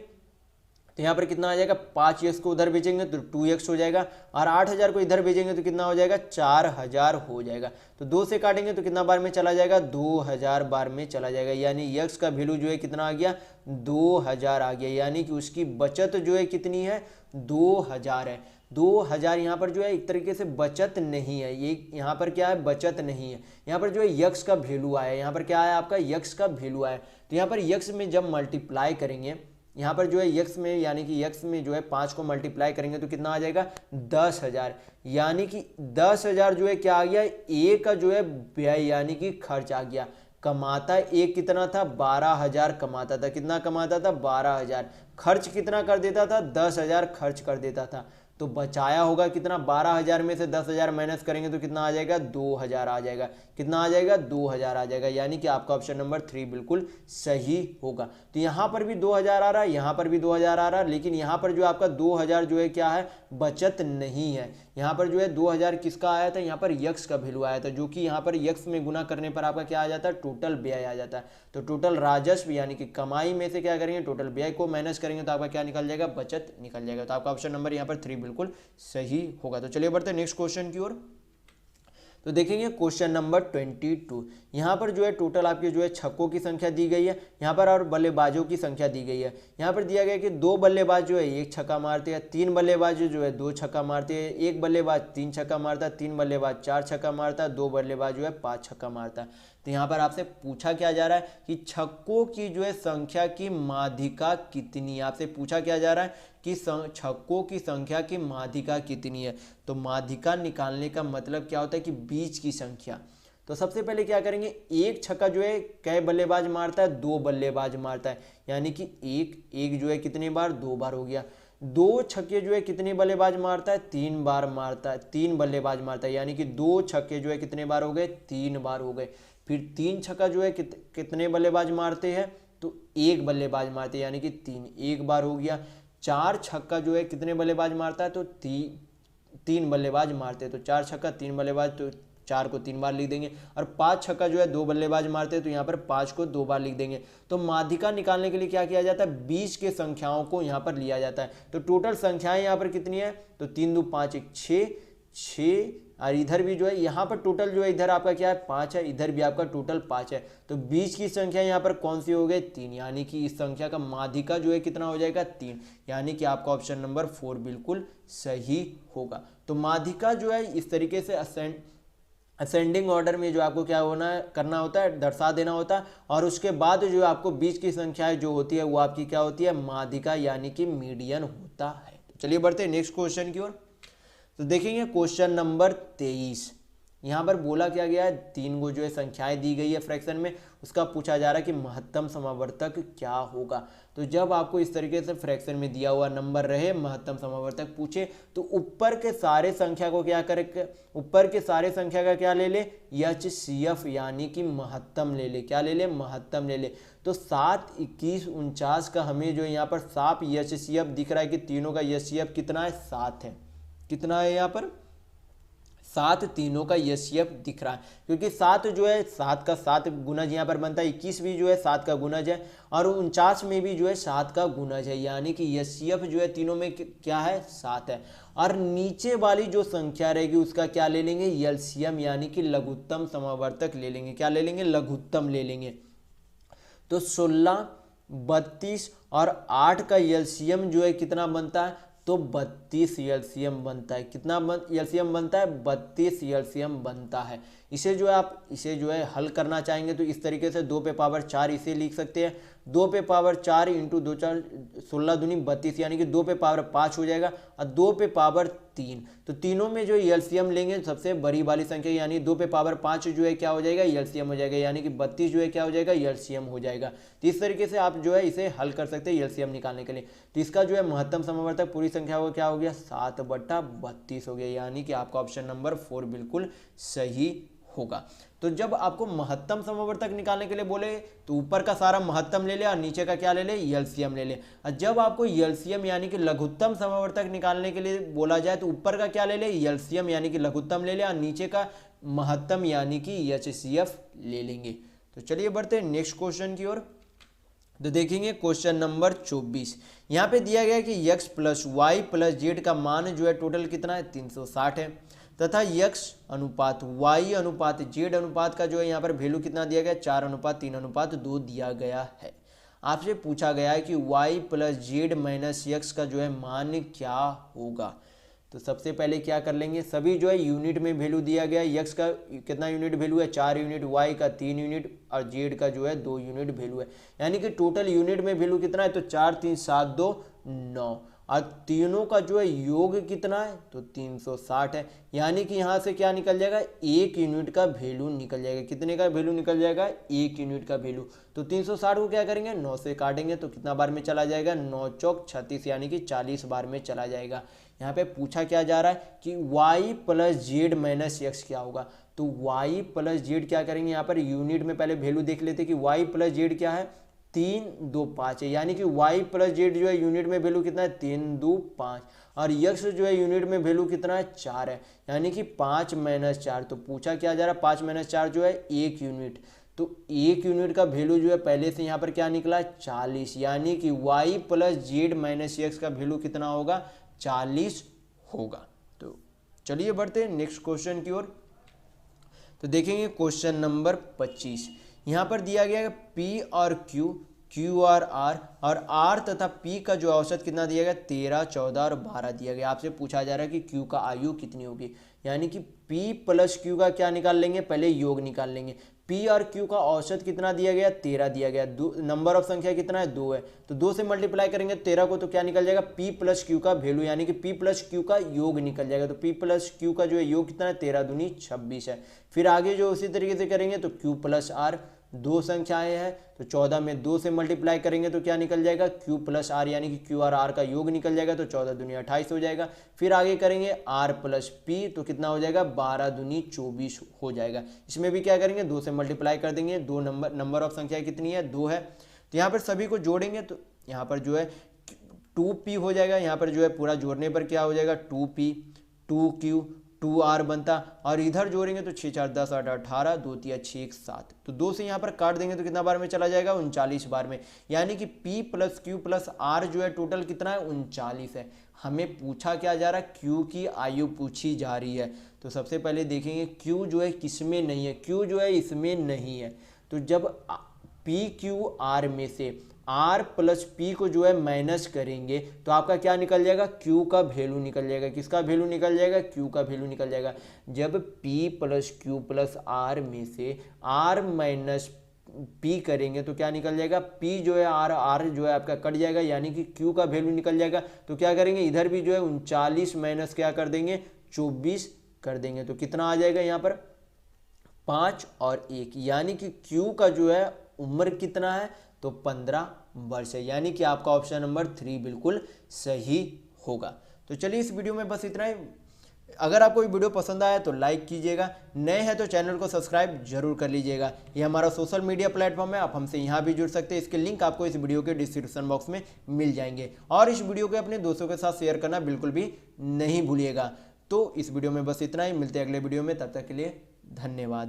तो यहाँ पर कितना आ जाएगा, 5x को उधर भेजेंगे तो 2x हो जाएगा, और 8,000 को इधर भेजेंगे तो कितना हो जाएगा 4,000 हो जाएगा। तो 2 से काटेंगे तो कितना बार में चला जाएगा, 2,000 बार में चला जाएगा, यानी x का वैल्यू जो है कितना आ गया 2,000 आ गया, यानी कि उसकी बचत जो है कितनी है 2,000 है। 2,000 यहाँ पर जो है एक तरीके से बचत नहीं है, ये यहाँ पर क्या है बचत नहीं है, यहाँ पर जो है x का वैल्यू आया, यहाँ पर क्या आया आपका x का वैल्यू आया। तो यहाँ पर x में जब मल्टीप्लाई करेंगे, यहाँ पर जो है x में यानी कि x में जो है 5 को मल्टीप्लाई करेंगे तो कितना आ जाएगा 10,000, यानी कि 10,000 जो है क्या आ गया, ए का जो है व्यय यानी कि खर्च आ गया। कमाता एक कितना था 12,000 कमाता था, कितना कमाता था 12,000, खर्च कितना कर देता था 10,000 खर्च कर देता था। तो बचाया होगा कितना, 12,000 में से 10,000 माइनस करेंगे तो कितना आ जाएगा 2,000 आ जाएगा, कितना आ जाएगा 2,000 आ जाएगा, यानी कि आपका ऑप्शन नंबर 3 बिल्कुल सही होगा। तो यहाँ पर भी 2,000 आ रहा है, यहाँ पर भी 2,000 आ रहा है, लेकिन यहाँ पर जो आपका 2,000 जो है क्या है बचत नहीं है। यहाँ पर जो है 2,000 किसका आया था, यहाँ पर x का वैल्यू आया था, जो कि यहाँ पर x में गुना करने पर आपका क्या आ जाता है टोटल व्यय आ जाता है। तो टोटल राजस्व यानी कि कमाई में से क्या करेंगे टोटल व्यय को माइनस करेंगे तो आपका क्या निकल जाएगा, बचत निकल जाएगा। तो आपका ऑप्शन नंबर यहाँ पर 3 बिल्कुल सही होगा। तो चलिए बढ़ते हैं नेक्स्ट क्वेश्चन की ओर। तो देखेंगे क्वेश्चन नंबर 22। यहाँ पर जो है टोटल आपके जो है छक्कों की संख्या दी गई है, यहाँ पर और बल्लेबाजों की संख्या दी गई है। यहाँ पर दिया गया कि 2 बल्लेबाज जो है 1 छक्का मारते हैं, 3 बल्लेबाज जो है 2 छक्का मारते हैं, 1 बल्लेबाज 3 छक्का मारता है, 3 बल्लेबाज 4 छक्का मारता है, 2 बल्लेबाज जो है 5 छक्का मारता है। तो यहाँ पर आपसे पूछा क्या जा रहा है कि छक्कों की जो है संख्या की माध्यिका कितनी है। आपसे पूछा क्या जा रहा है कि छक्कों की संख्या की माध्यिका कितनी है। तो माध्यिका निकालने का मतलब क्या होता है कि बीच की संख्या। तो सबसे पहले क्या करेंगे, एक छक्का जो है कै बल्लेबाज मारता है, 2 बल्लेबाज मारता है, यानी कि एक जो है कितने बार, 2 बार हो गया। 2 छक्के जो है कितने बल्लेबाज मारता है, 3 बार मारता है, 3 बल्लेबाज मारता है, यानी कि 2 छक्के जो है कितने बार हो गए, 3 बार हो गए। फिर 3 छक्का जो है कितने बल्लेबाज मारते हैं, तो 1 बल्लेबाज मारते हैं, यानी कि 3 एक बार हो गया। 4 छक्का जो है कितने बल्लेबाज मारता है, तो 3 बल्लेबाज मारते हैं, तो 4 छक्का 3 बल्लेबाज, तो 4 को 3 बार लिख देंगे। और 5 छक्का जो है 2 बल्लेबाज मारते हैं, तो यहाँ पर 5 को 2 बार लिख देंगे। तो माध्यिका निकालने के लिए क्या किया जाता है, बीच के संख्याओं को यहाँ पर लिया जाता है। तो टोटल संख्याएं यहाँ पर कितनी है, तो 3 2 5 1 6, और इधर भी जो है यहाँ पर टोटल जो है इधर आपका क्या है, 5 है, इधर भी आपका टोटल 5 है। तो बीच की संख्या यहाँ पर कौन सी हो गई, 3, यानी कि इस संख्या का माध्यिका जो है कितना हो जाएगा, 3, यानी कि आपका ऑप्शन नंबर 4 बिल्कुल सही होगा। तो माध्यिका जो है इस तरीके से असेंडिंग ऑर्डर में जो आपको क्या होना है, करना होता है, दर्शा देना होता है, और उसके बाद जो आपको बीच की संख्याएं जो होती है वो आपकी क्या होती है, माध्यिका यानी कि मीडियन होता है। तो चलिए बढ़ते हैं नेक्स्ट क्वेश्चन की ओर। तो देखेंगे क्वेश्चन नंबर 23। यहाँ पर बोला क्या गया है, 3 को जो है संख्याएं दी गई है फ्रैक्शन में, उसका पूछा जा रहा है कि महत्तम समावर्तक क्या होगा। तो जब आपको इस तरीके से फ्रैक्शन में दिया हुआ नंबर रहे, महत्तम समावर्तक पूछे, तो ऊपर के सारे संख्या को क्या करे, ऊपर के सारे संख्या का क्या ले ले, HCF यानी कि महत्तम ले ले। क्या ले ले, महत्तम ले ले। तो 7 21 49 का हमें जो यहाँ पर साफ HCF दिख रहा है कि तीनों का HCF कितना है, 7 है। कितना है यहाँ पर, 7 तीनों का HCF दिख रहा है, क्योंकि 7 जो है 7 का 7 गुणज यहाँ पर बनता है, 21 भी जो है 7 का गुणज है, और 49 में भी जो है 7 का गुणज है, यानी कि HCF जो है तीनों में क्या है, 7 है। और नीचे वाली जो संख्या रहेगी उसका क्या ले लेंगे, LCM यानी कि लघुत्तम समावर्तक ले लेंगे। क्या ले लेंगे, लघुत्तम ले लेंगे। तो 16 32 और 8 का LCM जो है कितना बनता है, तो 32 LCM बनता है। कितना LCM बनता है, 32 LCM बनता है। इसे जो है आप इसे जो है हल करना चाहेंगे तो इस तरीके से 2 पे पावर 4 इसे लिख सकते हैं। 2 पे पावर 4 इंटू 2 4 16 दूनी 32, यानी कि 2 पे पावर 5 हो जाएगा, और 2 पे पावर 3। तो तीनों में जो LCM लेंगे सबसे बड़ी वाली संख्या, यानी 2 पे पावर 5 जो है क्या हो जाएगा, LCM हो जाएगा, यानी कि 32 जो है क्या हो जाएगा, LCM हो जाएगा। तो इस तरीके से आप जो है इसे हल कर सकते हैं LCM निकालने के लिए। तो इसका जो है महत्तम समावर्तक पूरी संख्या को क्या हो गया, 7/32 हो गया, यानी कि आपका ऑप्शन नंबर 4 बिल्कुल सही होगा। तो जब आपको महत्तम समावर्तक निकालने के लिए बोले तो ऊपर का सारा महत्तम ले ले और नीचे का क्या ले ले, LCM ले ले। और जब आपको LCM यानी कि लघुत्तम समावर्तक निकालने के लिए बोला जाए तो ऊपर का क्या ले ले, LCM यानी कि लघुत्तम ले ले, और नीचे का महत्तम यानी कि HCF ले लेंगे। तो चलिए बढ़ते हैं नेक्स्ट क्वेश्चन की ओर। तो देखेंगे क्वेश्चन नंबर 24। यहाँ पे दिया गया है कि x + y + z का मान जो है टोटल कितना है, 360 है, तथा x अनुपात y अनुपात z अनुपात का जो है यहाँ पर वैल्यू कितना दिया गया है, 4:3:2 दिया गया है। आपसे पूछा गया है कि y + z - x का जो है मान क्या होगा। तो सबसे पहले क्या कर लेंगे, सभी जो है यूनिट में वैल्यू दिया गया है। x का कितना यूनिट वैल्यू है, 4 यूनिट, y का 3 यूनिट, और z का जो है 2 यूनिट वैल्यू है, यानी कि टोटल यूनिट में वैल्यू कितना है, तो 4 3 7 2 9, और तीनों का जो है योग कितना है, तो 360 है, यानी कि यहाँ से क्या निकल जाएगा, 1 यूनिट का वैल्यू निकल जाएगा। कितने का वैल्यू निकल जाएगा, 1 यूनिट का वैल्यू। तो 360 को क्या करेंगे, 9 से काटेंगे तो कितना बार में चला जाएगा, 9 चौक 36, यानी कि 40 बार में चला जाएगा। यहाँ पे पूछा क्या जा रहा है कि y + z - x क्या होगा। तो y + z क्या करेंगे, यहाँ पर यूनिट में पहले वैल्यू देख लेते कि y + z क्या है, 3 2 5 है, यानी कि y + z जो है यूनिट में वैल्यू कितना है, 3 2 5, और x जो है यूनिट में वैल्यू कितना है, 4 है, यानी कि 5 - 4। तो पूछा क्या जा रहा है, 5 - 4 जो है 1 यूनिट। तो 1 यूनिट का वैल्यू जो है पहले से यहाँ पर क्या निकला, 40, यानी कि y + z - x का वैल्यू कितना होगा, 40 होगा। तो चलिए बढ़ते हैं नेक्स्ट क्वेश्चन की ओर। तो देखेंगे क्वेश्चन नंबर 25। यहाँ पर दिया गया है P और Q और R R तथा P का जो औसत कितना दिया गया 13, 14 और 12 दिया गया। आपसे पूछा जा रहा है कि Q का आयु कितनी होगी, यानी कि P प्लस Q का क्या निकाल लेंगे, पहले योग निकाल लेंगे। P और Q का औसत कितना दिया गया 13 दिया गया, नंबर ऑफ संख्या कितना है 2 है, तो 2 से मल्टीप्लाई करेंगे 13 को तो क्या निकल जाएगा P प्लस Q का वैल्यू, यानी कि P प्लस Q का योग निकल जाएगा। तो P प्लस Q का जो है योग कितना है 13 दूनी 26 है। फिर आगे जो उसी तरीके से करेंगे तो Q प्लस R, 2 संख्याएं हैं तो 14 में 2 से मल्टीप्लाई करेंगे तो क्या निकल जाएगा Q प्लस R, यानी कि Q और R का योग निकल जाएगा तो 14 दूनी 28 हो जाएगा। फिर आगे करेंगे R प्लस P तो कितना हो जाएगा 12 दूनी 24 हो जाएगा। इसमें भी क्या करेंगे 2 से मल्टीप्लाई कर देंगे, दो नंबर ऑफ संख्या कितनी है 2 है, तो यहाँ पर सभी को जोड़ेंगे तो यहाँ पर जो है 2P हो जाएगा, यहाँ पर जो है पूरा जोड़ने पर क्या हो जाएगा 2P 2Q 2R बनता, और इधर जोड़ेंगे तो 6 4 10 8 18 2 3 6 1 7, तो 2 से यहाँ पर काट देंगे तो कितना बार में चला जाएगा 39 बार में, यानी कि P plus Q plus R जो है टोटल कितना है 39 है। हमें पूछा क्या जा रहा है Q की आयु पूछी जा रही है। तो सबसे पहले देखेंगे Q जो है किसमें नहीं है, Q जो है इसमें नहीं है, तो जब PQR में से R प्लस P को जो है माइनस करेंगे तो आपका क्या निकल जाएगा Q का वैल्यू निकल जाएगा। किसका वैल्यू निकल जाएगा Q का वैल्यू निकल जाएगा। जब P plus Q plus R में से R माइनस P करेंगे तो क्या निकल जाएगा P जो है R जो है आपका कट जाएगा, यानी कि Q का वैल्यू निकल जाएगा। तो क्या करेंगे इधर भी जो है 39 माइनस क्या कर देंगे 24 कर देंगे, तो कितना आ जाएगा यहाँ पर 5 और 1, यानी कि Q का जो है उम्र कितना है तो 15 वर्ष है, यानी कि आपका ऑप्शन नंबर 3 बिल्कुल सही होगा। तो चलिए इस वीडियो में बस इतना ही। अगर आपको ये वीडियो पसंद आया तो लाइक कीजिएगा, नए हैं तो चैनल को सब्सक्राइब जरूर कर लीजिएगा। ये हमारा सोशल मीडिया प्लेटफॉर्म है, आप हमसे यहाँ भी जुड़ सकते हैं। इसके लिंक आपको इस वीडियो के डिस्क्रिप्शन बॉक्स में मिल जाएंगे, और इस वीडियो को अपने दोस्तों के साथ शेयर करना बिल्कुल भी नहीं भूलिएगा। तो इस वीडियो में बस इतना ही, मिलते हैं अगले वीडियो में, तब तक के लिए धन्यवाद।